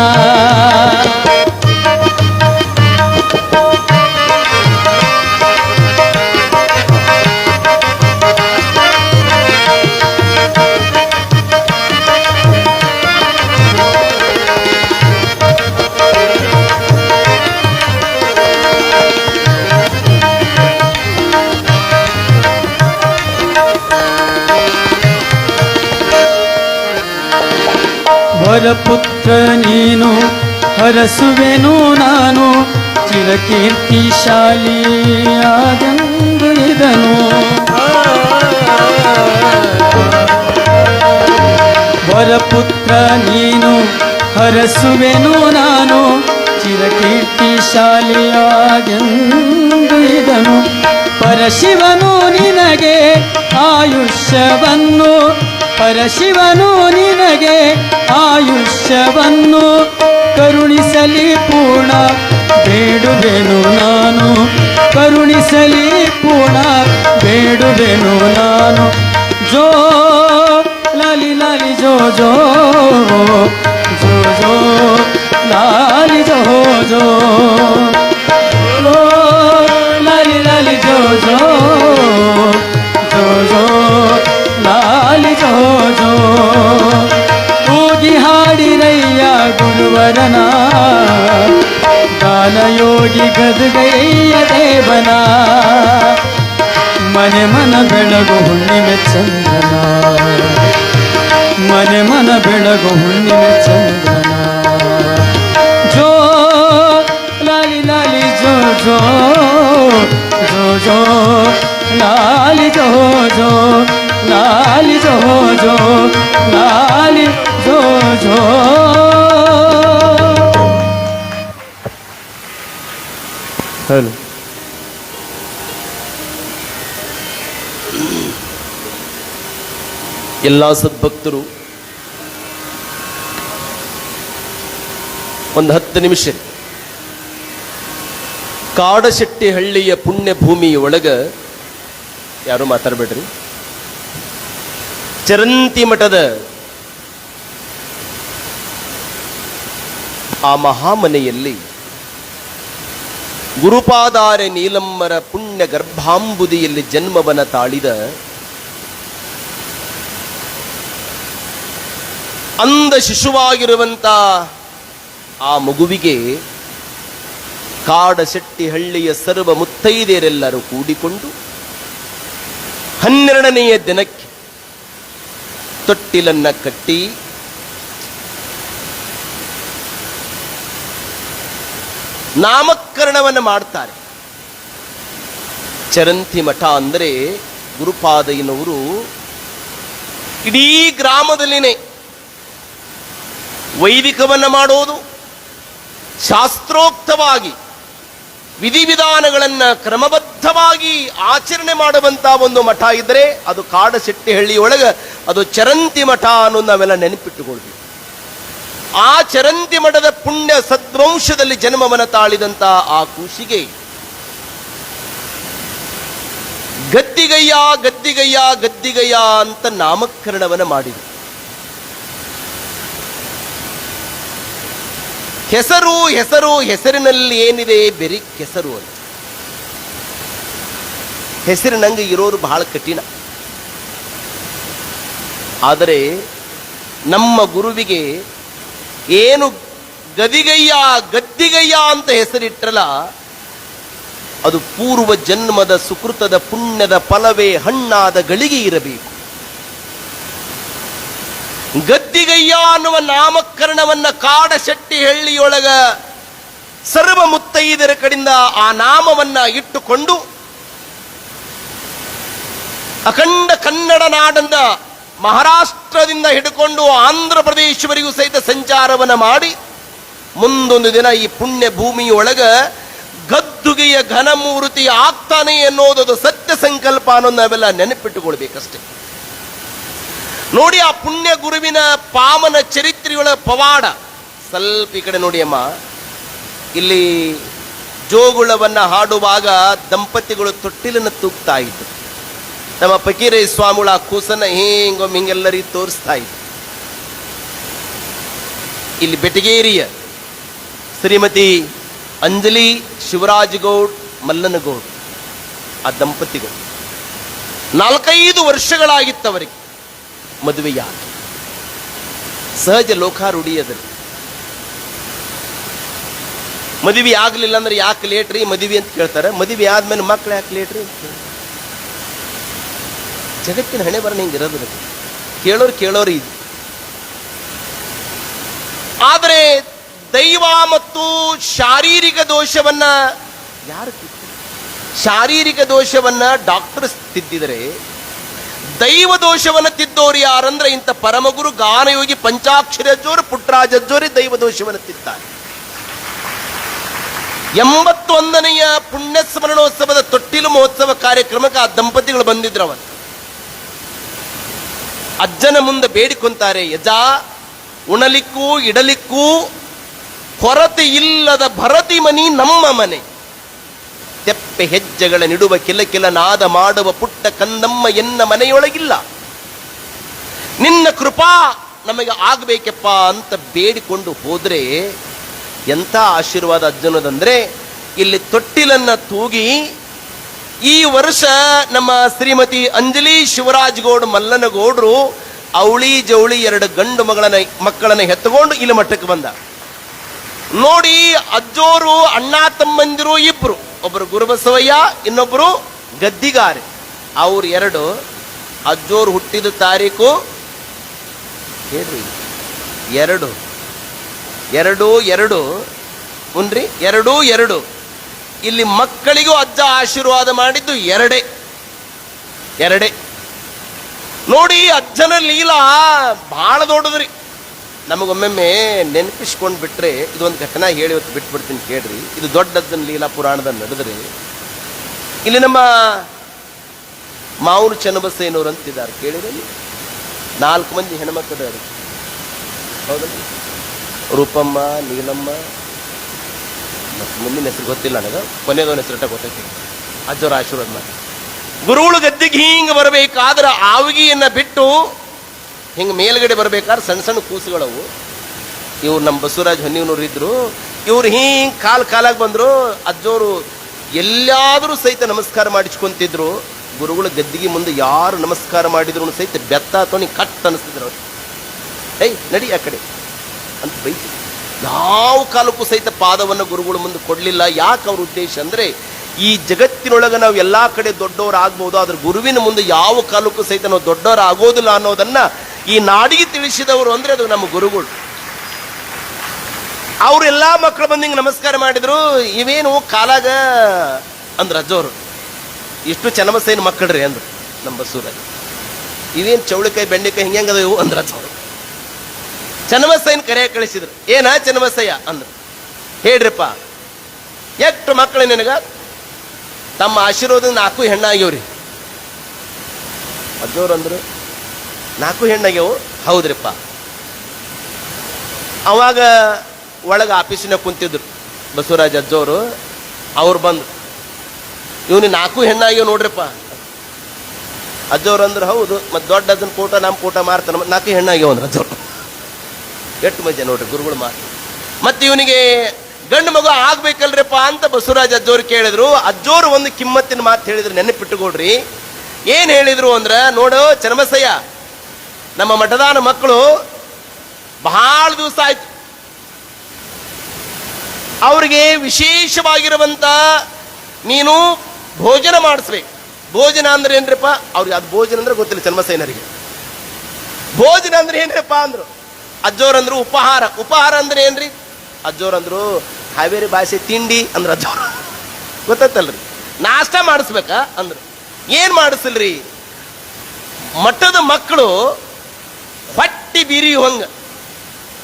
ವರಪುತ್ರ ನೀನು ಹರಸುವೆನು ನಾನು ಚಿರಕೀರ್ತಿಶಾಲಿಯಾದೆಂದು ಇದನು ವರಪುತ್ರ ನೀನು ಹರಸುವೆನು ನಾನು ಚಿರಕೀರ್ತಿಶಾಲಿಯಾದೆಂದು ಇದನು ಪರಶಿವನು ನಿನಗೆ ಆಯುಷ್ಯವನ್ನು ಪರಶಿವನು ನಿನಗೆ ಆಯುಷ್ಯವನ್ನು ಕರುಣಿಸಲಿ ಪೂರ್ಣ ಬೇಡುವೆನು ನಾನು ಕರುಣಿಸಲಿ ಪೂರ್ಣ ಬೇಡುವೆನು ನಾನು ಜೋ ಲಾಲಿ ಲಾಲಿ ಜೋ ಜೋ ಜೋ ಜೋ ಲಾಲಿ ಜೋ ಜೋ ಲಾಲಿ ಲಾಲಿ ಜೋ ಜೋ ಜೋ ಜೋ ಲಾಲಿ ಜೋ ಜೋ ತೂಗಿ ಹಾಡಿರಯ್ಯ ಗುರುವರನ ಗಾನಯೋಗಿ ಗದುಗಯ್ಯ ದೇವನ ಮನೆ ಮನ ಬೆಳಗು ಹುಣ್ಣಿಮೆ ಚಂದನ ಮನೆ ಮನ ಬೆಳಗು ಹುಣ್ಣಿಮೆ ಚಂದನ ಜೋ ಲಾಲಿ ಲಾಲಿ ಜೋ ಜೋ ಜೋ ಜೋ ಲಾಲಿ ಜೋ ಜೋ ಲಾಲಿ ಜೋ ಜೋ ಲಾಲಿ ಜೋ ಜೋ ಹಲೋ ಎಲ್ಲ ಸದ್ಭಕ್ತರು ಒಂದು 10 ನಿಮಿಷ ಕಾಡಶೆಟ್ಟಿಹಳ್ಳಿಯ ಪುಣ್ಯ ಭೂಮಿಯೊಳಗ ಯಾರು ಮಾತಾಡಬೇಡ್ರಿ ಚರಂತಿ ಮಠದ ಆ ಮಹಾಮನೆಯಲ್ಲಿ ಗುರುಪಾದಾರೆ ನೀಲಮ್ಮರ ಪುಣ್ಯ ಗರ್ಭಾಂಬುದಿಯಲ್ಲಿ ಜನ್ಮವನ ತಾಳಿದ ಅಂಧ ಶಿಶುವಾಗಿರುವಂತ ಆ ಮಗುವಿಗೆ ಕಾಡಶೆಟ್ಟಿಹಳ್ಳಿಯ ಸರ್ವ ಮುತ್ತೈದೆಯರೆಲ್ಲರೂ ಕೂಡಿಕೊಂಡು 12ನೆಯ ದಿನಕ್ಕೆ ತೊಟ್ಟಿಲನ್ನ ಕಟ್ಟಿ ನಾಮಕರಣವನ್ನು ಮಾಡ್ತಾರೆ. ಚರಂತಿ ಮಠ ಅಂದರೆ ಗುರುಪಾದಯ್ಯನವರು ಇಡೀ ಗ್ರಾಮದಲ್ಲಿನೇ ವೈದಿಕವನ್ನು ಮಾಡೋದು, ಶಾಸ್ತ್ರೋಕ್ತವಾಗಿ ವಿಧಿವಿಧಾನಗಳನ್ನು ಕ್ರಮಬದ್ಧವಾಗಿ ಆಚರಣೆ ಮಾಡುವಂತಹ ಒಂದು ಮಠ ಇದ್ದರೆ ಅದು ಕಾಡಶೆಟ್ಟಿಹಳ್ಳಿಯೊಳಗೆ ಅದು ಚರಂತಿ ಮಠ ಅನ್ನೋದು ನಾವೆಲ್ಲ ನೆನಪಿಟ್ಟುಕೊಳ್ತೀವಿ. ಆ ಚರಂತಿ ಮಠದ ಪುಣ್ಯ ಸದ್ವಂಶದಲ್ಲಿ ಜನ್ಮವನ್ನು ತಾಳಿದಂತ ಆ ಕೂಸಿಗೆ ಗದ್ದಿಗಯ್ಯ ಗದ್ದಿಗಯ್ಯ ಗದ್ದಿಗಯ್ಯ ಅಂತ ನಾಮಕರಣವನ್ನು ಮಾಡಿದರು. ಹೆಸರು ಹೆಸರು ಹೆಸರಿನಲ್ಲಿ ಏನಿದೆ ಬೆರಿ ಕೆಸರು ಅಂತ. ಹೆಸರಿನಂಗೆ ಇರೋರು ಬಹಳ ಕಠಿಣ. ಆದರೆ ನಮ್ಮ ಗುರುವಿಗೆ ಏನು ಗದಿಗಯ್ಯ ಗದ್ದಿಗಯ್ಯ ಅಂತ ಹೆಸರಿಟ್ಟರಲ್ಲ, ಅದು ಪೂರ್ವ ಜನ್ಮದ ಸುಕೃತದ ಪುಣ್ಯದ ಫಲವೇ ಹಣ್ಣಾದ ಗಳಿಗೆ ಇರಬೇಕು. ಗದ್ದಿಗಯ್ಯ ಅನ್ನುವ ನಾಮಕರಣವನ್ನ ಕಾಡಶೆಟ್ಟಿಹಳ್ಳಿಯೊಳಗ ಸರ್ವ ಮುತ್ತೈದರ ಕಡೆಯಿಂದ ಆ ನಾಮವನ್ನ ಇಟ್ಟುಕೊಂಡು ಅಖಂಡ ಕನ್ನಡ ನಾಡಂದ ಮಹಾರಾಷ್ಟ್ರದಿಂದ ಹಿಡ್ಕೊಂಡು ಆಂಧ್ರ ಪ್ರದೇಶವರೆಗೂ ಸಹಿತ ಸಂಚಾರವನ್ನು ಮಾಡಿ ಮುಂದೊಂದು ದಿನ ಈ ಪುಣ್ಯ ಭೂಮಿಯೊಳಗ ಗದ್ದುಗೆಯ ಘನಮೂರ್ತಿ ಆಗ್ತಾನೆ ಅನ್ನೋದು ಸತ್ಯ ಸಂಕಲ್ಪ ಅನ್ನೋದು ನಾವೆಲ್ಲ ನೆನಪಿಟ್ಟುಕೊಳ್ಬೇಕಷ್ಟೆ. ನೋಡಿ ಆ ಪುಣ್ಯ ಗುರುವಿನ ಪಾವನ ಚರಿತ್ರೆಗಳ ಪವಾಡ. ಸ್ವಲ್ಪ ಈ ಕಡೆ ನೋಡಿ ಅಮ್ಮ, ಇಲ್ಲಿ ಜೋಗುಳವನ್ನ ಹಾಡುವಾಗ ದಂಪತಿಗಳು ತೊಟ್ಟಿಲನ್ನು ತೂಗ್ತಾ ಇದ್ರು. ನಮ್ಮ ಫಕೀರ ಸ್ವಾಮಿಗಳ ಆ ಕೂಸನ್ನ ಹಿಂಗೊಮ್ಮೆ ಹಿಂಗೆಲ್ಲರಿಗೆ ತೋರಿಸ್ತಾ ಇದ್ರು. ಇಲ್ಲಿ ಬೆಟಗೇರಿಯ ಶ್ರೀಮತಿ ಅಂಜಲಿ ಶಿವರಾಜ್ ಗೌಡ್ ಮಲ್ಲನಗೌಡ್ ಆ ದಂಪತಿಗಳು 4-5 ವರ್ಷಗಳಾಗಿತ್ತವರಿಗೆ ಮದುವೆಯಾಗಿ. ಸಹಜ ಲೋಕಾರೂಢಿಯದಲ್ಲಿ ಮದುವೆ ಆಗ್ಲಿಲ್ಲ ಅಂದ್ರೆ ಯಾಕೆ ಲೇಟ್ರಿ ಮದುವೆ ಅಂತ ಕೇಳ್ತಾರೆ. ಮದುವೆ ಆದ್ಮೇಲೆ ಮಕ್ಳು ಯಾಕೆ ಲೇಟ್ರಿ ಅಂತ ಕೇಳ್ತಾರೆ. ಜಗತ್ತಿನ ಹಣೆ ಬರಣ ಹಿಂಗಿರೋದು. ಕೇಳೋರು ಇದು. ಆದರೆ ದೈವ ಮತ್ತು ಶಾರೀರಿಕ ದೋಷವನ್ನ ಯಾರು ಶಾರೀರಿಕ ದೋಷವನ್ನ ಡಾಕ್ಟರ್ ತಿದ್ದಿದರೆ, ದೈವ ದೋಷವನ್ನ ತಿದ್ದೋರು ಯಾರಂದ್ರೆ ಇಂಥ ಪರಮಗುರು ಗಾನಯೋಗಿ ಪಂಚಾಕ್ಷರಿ ಅಜ್ಜೋರು ಪುಟ್ಟರಾಜ ಅಜ್ಜೋರಿ ದೈವ ದೋಷವನ್ನು ತಿದ್ದಾರೆ. 81ನೆಯ ಪುಣ್ಯ ಸ್ಮರಣೋತ್ಸವದ ತೊಟ್ಟಿಲು ಮಹೋತ್ಸವ ಕಾರ್ಯಕ್ರಮಕ್ಕೆ ಆ ದಂಪತಿಗಳು ಬಂದಿದ್ರು. ಅವತ್ತು ಅಜ್ಜನ ಮುಂದೆ ಬೇಡಿಕೊಂತಾರೆ, ಯಜ ಉಣಲಿಕ್ಕೂ ಇಡಲಿಕ್ಕೂ ಕೊರತೆ ಇಲ್ಲದ ಭರತಿ ಮನಿ ನಮ್ಮ ಮನೆ, ತೆಪ್ಪೆ ಹೆಜ್ಜೆಗಳ ನಿಡುವ ಕಿಲ ನಾದ ಮಾಡುವ ಪುಟ್ಟ ಕಂದಮ್ಮ ಎನ್ನ ಮನೆಯೊಳಗಿಲ್ಲ, ನಿನ್ನ ಕೃಪಾ ನಮಗೆ ಆಗಬೇಕಪ್ಪ ಅಂತ ಬೇಡಿಕೊಂಡು ಹೋದ್ರೆ ಎಂಥ ಆಶೀರ್ವಾದ ಅಜ್ಜನದಂದ್ರೆ, ಇಲ್ಲಿ ತೊಟ್ಟಿಲನ್ನ ತೂಗಿ ಈ ವರ್ಷ ನಮ್ಮ ಶ್ರೀಮತಿ ಅಂಜಲಿ ಶಿವರಾಜ್ ಗೌಡ್ ಮಲ್ಲನಗೌಡ್ರು ಅವಳಿ ಜವಳಿ 2 ಗಂಡು ಮಕ್ಕಳನ್ನ ಹೆತ್ತುಕೊಂಡು ಇಲ್ಲಿ ಮಟ್ಟಕ್ಕೆ ಬಂದ. ನೋಡಿ, ಅಜ್ಜೋರು ಅಣ್ಣ ತಮ್ಮಂದಿರು ಇಬ್ರು, ಒಬ್ಬರು ಗುರುಬಸವಯ್ಯ, ಇನ್ನೊಬ್ಬರು ಗದ್ದಿಗಾರೆ. ಅವ್ರು 2. ಅಜ್ಜೋರು ಹುಟ್ಟಿದ ತಾರೀಕು ಹೇಳ್ರಿ 2 ಉನ್ರಿ 2 ಇಲ್ಲಿ ಮಕ್ಕಳಿಗೂ ಅಜ್ಜ ಆಶೀರ್ವಾದ ಮಾಡಿದ್ದು 2 ನೋಡಿ. ಅಜ್ಜನ ಲೀಲಾ ಬಹಳ ದೊಡ್ಡದ್ರಿ. ನಮಗೊಮ್ಮೊಮ್ಮೆ ನೆನಪಿಸ್ಕೊಂಡು ಬಿಟ್ರೆ ಇದೊಂದು ಘಟನಾ ಹೇಳಿ ಹೊತ್ತು ಬಿಟ್ಬಿಡ್ತೀನಿ ಕೇಳ್ರಿ. ಇದು ದೊಡ್ಡಜ್ಜನ ಲೀಲಾ ಪುರಾಣದ ನಡೆದ್ರಿ. ಇಲ್ಲಿ ನಮ್ಮ ಮಾವೂರು ಚನ್ನಬಸಯ್ಯನವರು ಅಂತಿದ್ದಾರೆ, ಕೇಳಿದ್ರೆ 4 ಮಂದಿ ಹೆಣ್ಮಕ್ಕಳು. ಹೌದಲ್ಲ, ರೂಪಮ್ಮ, ನೀಲಮ್ಮ, ಮತ್ತು ಮುಂದಿನ ಹೆಸರು ಗೊತ್ತಿಲ್ಲ ನನಗೆ, ಕೊನೆದವನ ಹೆಸರು ಗೊತ್ತೈತಿ. ಅಜ್ಜೋರ ಆಶೀರ್ವಾದ ಮಾಡಿ ಗುರುಗಳು ಗದ್ದಿಗೆ ಹಿಂಗೆ ಬರಬೇಕಾದ್ರೆ ಆವಿಗೆಯನ್ನು ಬಿಟ್ಟು ಹಿಂಗೆ ಮೇಲ್ಗಡೆ ಬರ್ಬೇಕಾದ್ರೆ ಸಣ್ಣ ಕೂಸುಗಳವು. ಇವ್ರು ನಮ್ಮ ಬಸವರಾಜ್ ಹೊನ್ನಿವ್ನವ್ರು ಇದ್ರು. ಇವ್ರು ಹಿಂಗೆ ಕಾಲಾಗಿ ಬಂದರು. ಅಜ್ಜೋರು ಎಲ್ಲಾದರೂ ಸಹಿತ ನಮಸ್ಕಾರ ಮಾಡಿಸ್ಕೊಂತಿದ್ರು. ಗುರುಗಳ ಗದ್ದಿಗೆ ಮುಂದೆ ಯಾರು ನಮಸ್ಕಾರ ಮಾಡಿದ್ರು ಸಹಿತ ಬೆತ್ತ ತೊಣಿ ಕಟ್ ಅನಿಸ್ತಿದ್ರು. ಅವ್ರು ನಡಿ ಆ ಕಡೆ ಅಂತ ಬೈತಿ. ಯಾವ ಕಾಲಕ್ಕೂ ಸಹಿತ ಪಾದವನ್ನು ಗುರುಗಳ ಮುಂದೆ ಕೊಡಲಿಲ್ಲ. ಯಾಕೆ ಅವ್ರ ಉದ್ದೇಶ ಅಂದರೆ, ಈ ಜಗತ್ತಿನೊಳಗೆ ನಾವು ಎಲ್ಲ ಕಡೆ ದೊಡ್ಡವರಾಗ್ಬೋದು, ಆದ್ರೆ ಗುರುವಿನ ಮುಂದೆ ಯಾವ ಕಾಲಕ್ಕೂ ಸಹಿತ ನಾವು ದೊಡ್ಡವರಾಗೋದಿಲ್ಲ ಅನ್ನೋದನ್ನ ಈ ನಾಡಿಗೆ ತಿಳಿಸಿದವರು ಅಂದ್ರೆ ಅದು ನಮ್ಮ ಗುರುಗಳು. ಅವರೆಲ್ಲ ಮಕ್ಕಳು ಬಂದು ಹಿಂಗೆ ನಮಸ್ಕಾರ ಮಾಡಿದ್ರು. ಇವೇನು ಕಾಲಾಗ ಅಂದ್ರ ಅಜ್ಜೋರು, ಇಷ್ಟು ಚನ್ನಬಸಯ್ಯನ ಮಕ್ಕಳ್ರಿ ಅಂದ್ರು ನಮ್ಮ ಬಸವರಾಜ್. ಇವೇನು ಚೌಳಿಕಾಯಿ ಬೆಂಡೆಕಾಯಿ ಹಿಂಗೆ ಇವು ಅಂದ್ರ ಅಜ್ಜೋರು. ಚನ್ನಬಸಯ್ಯನ ಕರೆಯ ಕಳಿಸಿದ್ರು. ಏನ ಚನ್ನಬಸಯ್ಯ ಅಂದ್ರು. ಹೇಳ್ರಿಪ್ಪ, ಎಷ್ಟು ಮಕ್ಕಳು ನಿನಗ? ತಮ್ಮ ಆಶೀರ್ವಾದ 4 ಹೆಣ್ಣಾಗ್ಯವ್ರಿ. ಅಜ್ಜೋರು ಅಂದ್ರು, 4 ಹೆಣ್ಣಾಗ್ಯವು? ಹೌದ್ರಿಪ್ಪ. ಅವಾಗ ಒಳಗೆ ಆಫೀಸಿನಾಗ ಕುಂತಿದ್ರು ಬಸವರಾಜ್ ಅಜ್ಜೋರು. ಅವ್ರು ಬಂದ್ರು, ಇವನು 4 ಹೆಣ್ಣಾಗ್ಯವ್ ನೋಡ್ರಿಪ್ಪ. ಅಜ್ಜೋರು ಅಂದ್ರು, ಹೌದು. ಮತ್ತು ದೊಡ್ಡ ಅಜ್ಜನ ಫೋಟೋ ನಮ್ಮ ಫೋಟೋ ಮಾರ್ತಾನ, 4 ಹೆಣ್ಣಾಗ್ಯವ ಅಂದ್ರೆ ಅಜ್ಜೋರು. ಎಷ್ಟು ಮಜಾ ನೋಡ್ರಿ ಗುರುಗಳು ಮಾತು. ಮತ್ತೆ ಇವನಿಗೆ ಗಂಡು ಮಗು ಆಗ್ಬೇಕಲ್ರಿಪ್ಪ ಅಂತ ಬಸವರಾಜ್ ಅಜ್ಜೋರು ಕೇಳಿದ್ರು. ಅಜ್ಜೋರು ಒಂದು ಕಿಮ್ಮತ್ತಿನ ಮಾತು ಹೇಳಿದ್ರು, ನೆನಪಿಟ್ಟುಕೊಡ್ರಿ. ಏನ್ ಹೇಳಿದ್ರು ಅಂದ್ರ, ನೋಡು ಚನ್ನಬಸಯ್ಯ, ನಮ್ಮ ಮಠದಾನ ಮಕ್ಕಳು ಬಹಳ ದಿವಸ ಆಯ್ತು, ಅವ್ರಿಗೆ ವಿಶೇಷವಾಗಿರುವಂತ ನೀನು ಭೋಜನ ಮಾಡಿಸ್ಬೇಕು. ಭೋಜನ ಅಂದ್ರೆ ಏನ್ರಿಪ್ಪ? ಅವ್ರಿಗೆ ಅದು ಭೋಜನ ಅಂದ್ರೆ ಗೊತ್ತಿಲ್ಲ ಚನ್ನಬಸಯ್ಯನರಿಗೆ. ಭೋಜನ ಅಂದ್ರೆ ಏನ್ರಿಪ್ಪ ಅಂದ್ರು. ಅಜ್ಜೋರಂದ್ರು ಉಪಹಾರ. ಉಪಹಾರ ಅಂದ್ರೆ ಏನ್ರಿ? ಅಜ್ಜೋರಂದ್ರು ಹಾವೇರಿ ಭಾಷೆ ತಿಂಡಿ ಅಂದ್ರ ಅಜ್ಜೋರು. ಗೊತ್ತಲ್ರಿ? ನಾಷ್ಟ ಮಾಡಿಸ್ಬೇಕಾ ಅಂದ್ರು. ಏನ್ ಮಾಡಿಸಲ್ರಿ? ಮಠದ ಮಕ್ಕಳು ಹೊಟ್ಟಿ ಬೀರಿಯುವಂಗ,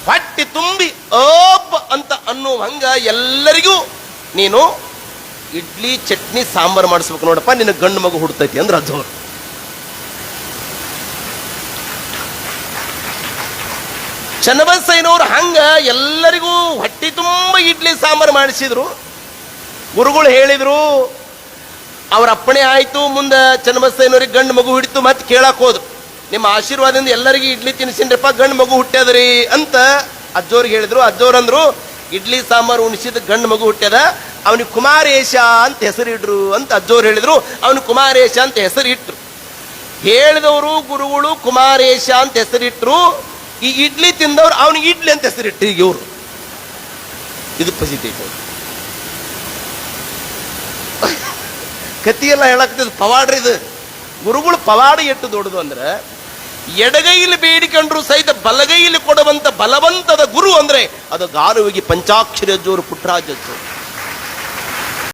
ಹೊಟ್ಟಿ ತುಂಬಿ ಅಬ್ಬ ಅಂತ ಅನ್ನುವಂಗ ಎಲ್ಲರಿಗೂ ನೀನು ಇಡ್ಲಿ ಚಟ್ನಿ ಸಾಂಬಾರು ಮಾಡಿಸ್ಬೇಕು ನೋಡಪ್ಪ, ನಿನ್ನ ಗಂಡು ಮಗು ಹುಡ್ತೈತಿ ಅಂದ್ರೆ ಅಜ್ಜೋರು. ಚನ್ನಬಸಯ್ಯನವ್ರು ಹಂಗ ಎಲ್ಲರಿಗೂ ಹೊಟ್ಟಿ ತುಂಬ ಇಡ್ಲಿ ಸಾಂಬಾರು ಮಾಡಿಸಿದ್ರು. ಗುರುಗಳು ಹೇಳಿದ್ರು, ಅವ್ರ ಅಪ್ಪಣೆ ಆಯ್ತು. ಮುಂದೆ ಚನ್ನಬಸಯ್ಯನವ್ರಿಗೆ ಗಂಡು ಮಗು ಹಿಡಿತು. ಮತ್ತೆ ಕೇಳಕ್ ಹೋದ್ರು, ನಿಮ್ಮ ಆಶೀರ್ವಾದದಿಂದ ಎಲ್ಲರಿಗೂ ಇಡ್ಲಿ ತಿನ್ಸಿನ್ರಪ್ಪ, ಗಂಡು ಮಗು ಹುಟ್ಟ್ಯದ್ರಿ ಅಂತ ಅಜ್ಜೋರಿಗೆ ಹೇಳಿದ್ರು. ಅಜ್ಜೋರಂದ್ರು, ಇಡ್ಲಿ ಸಾಂಬಾರು ಉಣಿಸಿದ ಗಂಡು ಮಗು ಹುಟ್ಟ್ಯದ, ಅವನಿಗೆ ಕುಮಾರೇಶ ಅಂತ ಹೆಸರಿಡ್ರು ಅಂತ ಅಜ್ಜೋರು ಹೇಳಿದ್ರು. ಅವನು ಕುಮಾರೇಶ ಅಂತ ಹೆಸರಿಟ್ರು. ಹೇಳಿದವರು ಗುರುಗಳು ಕುಮಾರೇಶ ಅಂತ ಹೆಸರಿಟ್ರು. ಈ ಇಡ್ಲಿ ತಿಂದವ್ರು ಅವನಿಗೆ ಇಡ್ಲಿ ಅಂತ ಹೆಸರಿಟ್ರು. ಈಗ ಇವರು ಇದು ಪ್ರಸಿದ್ಧಿ ಐತೆ. ಕತಿಯೆಲ್ಲ ಹೇಳಕ್ತಿದ್ ಪವಾಡ್ರಿ ಇದು. ಗುರುಗಳು ಪವಾಡ ಎಷ್ಟು ದೊಡ್ಡದು ಅಂದ್ರೆ, ಎಡಗೈಲಿ ಬೇಡಿಕೊಂಡ್ರು ಸಹಿತ ಬಲಗೈಲಿ ಕೊಡುವಂತ ಬಲವಂತದ ಗುರು ಅಂದ್ರೆ ಅದು ಗಾರುವಿಗೆ ಪಂಚಾಕ್ಷರಿ ಅಜ್ಜೋರು ಪುಟ್ಟರಾಜ ಅಜ್ಜೋರು.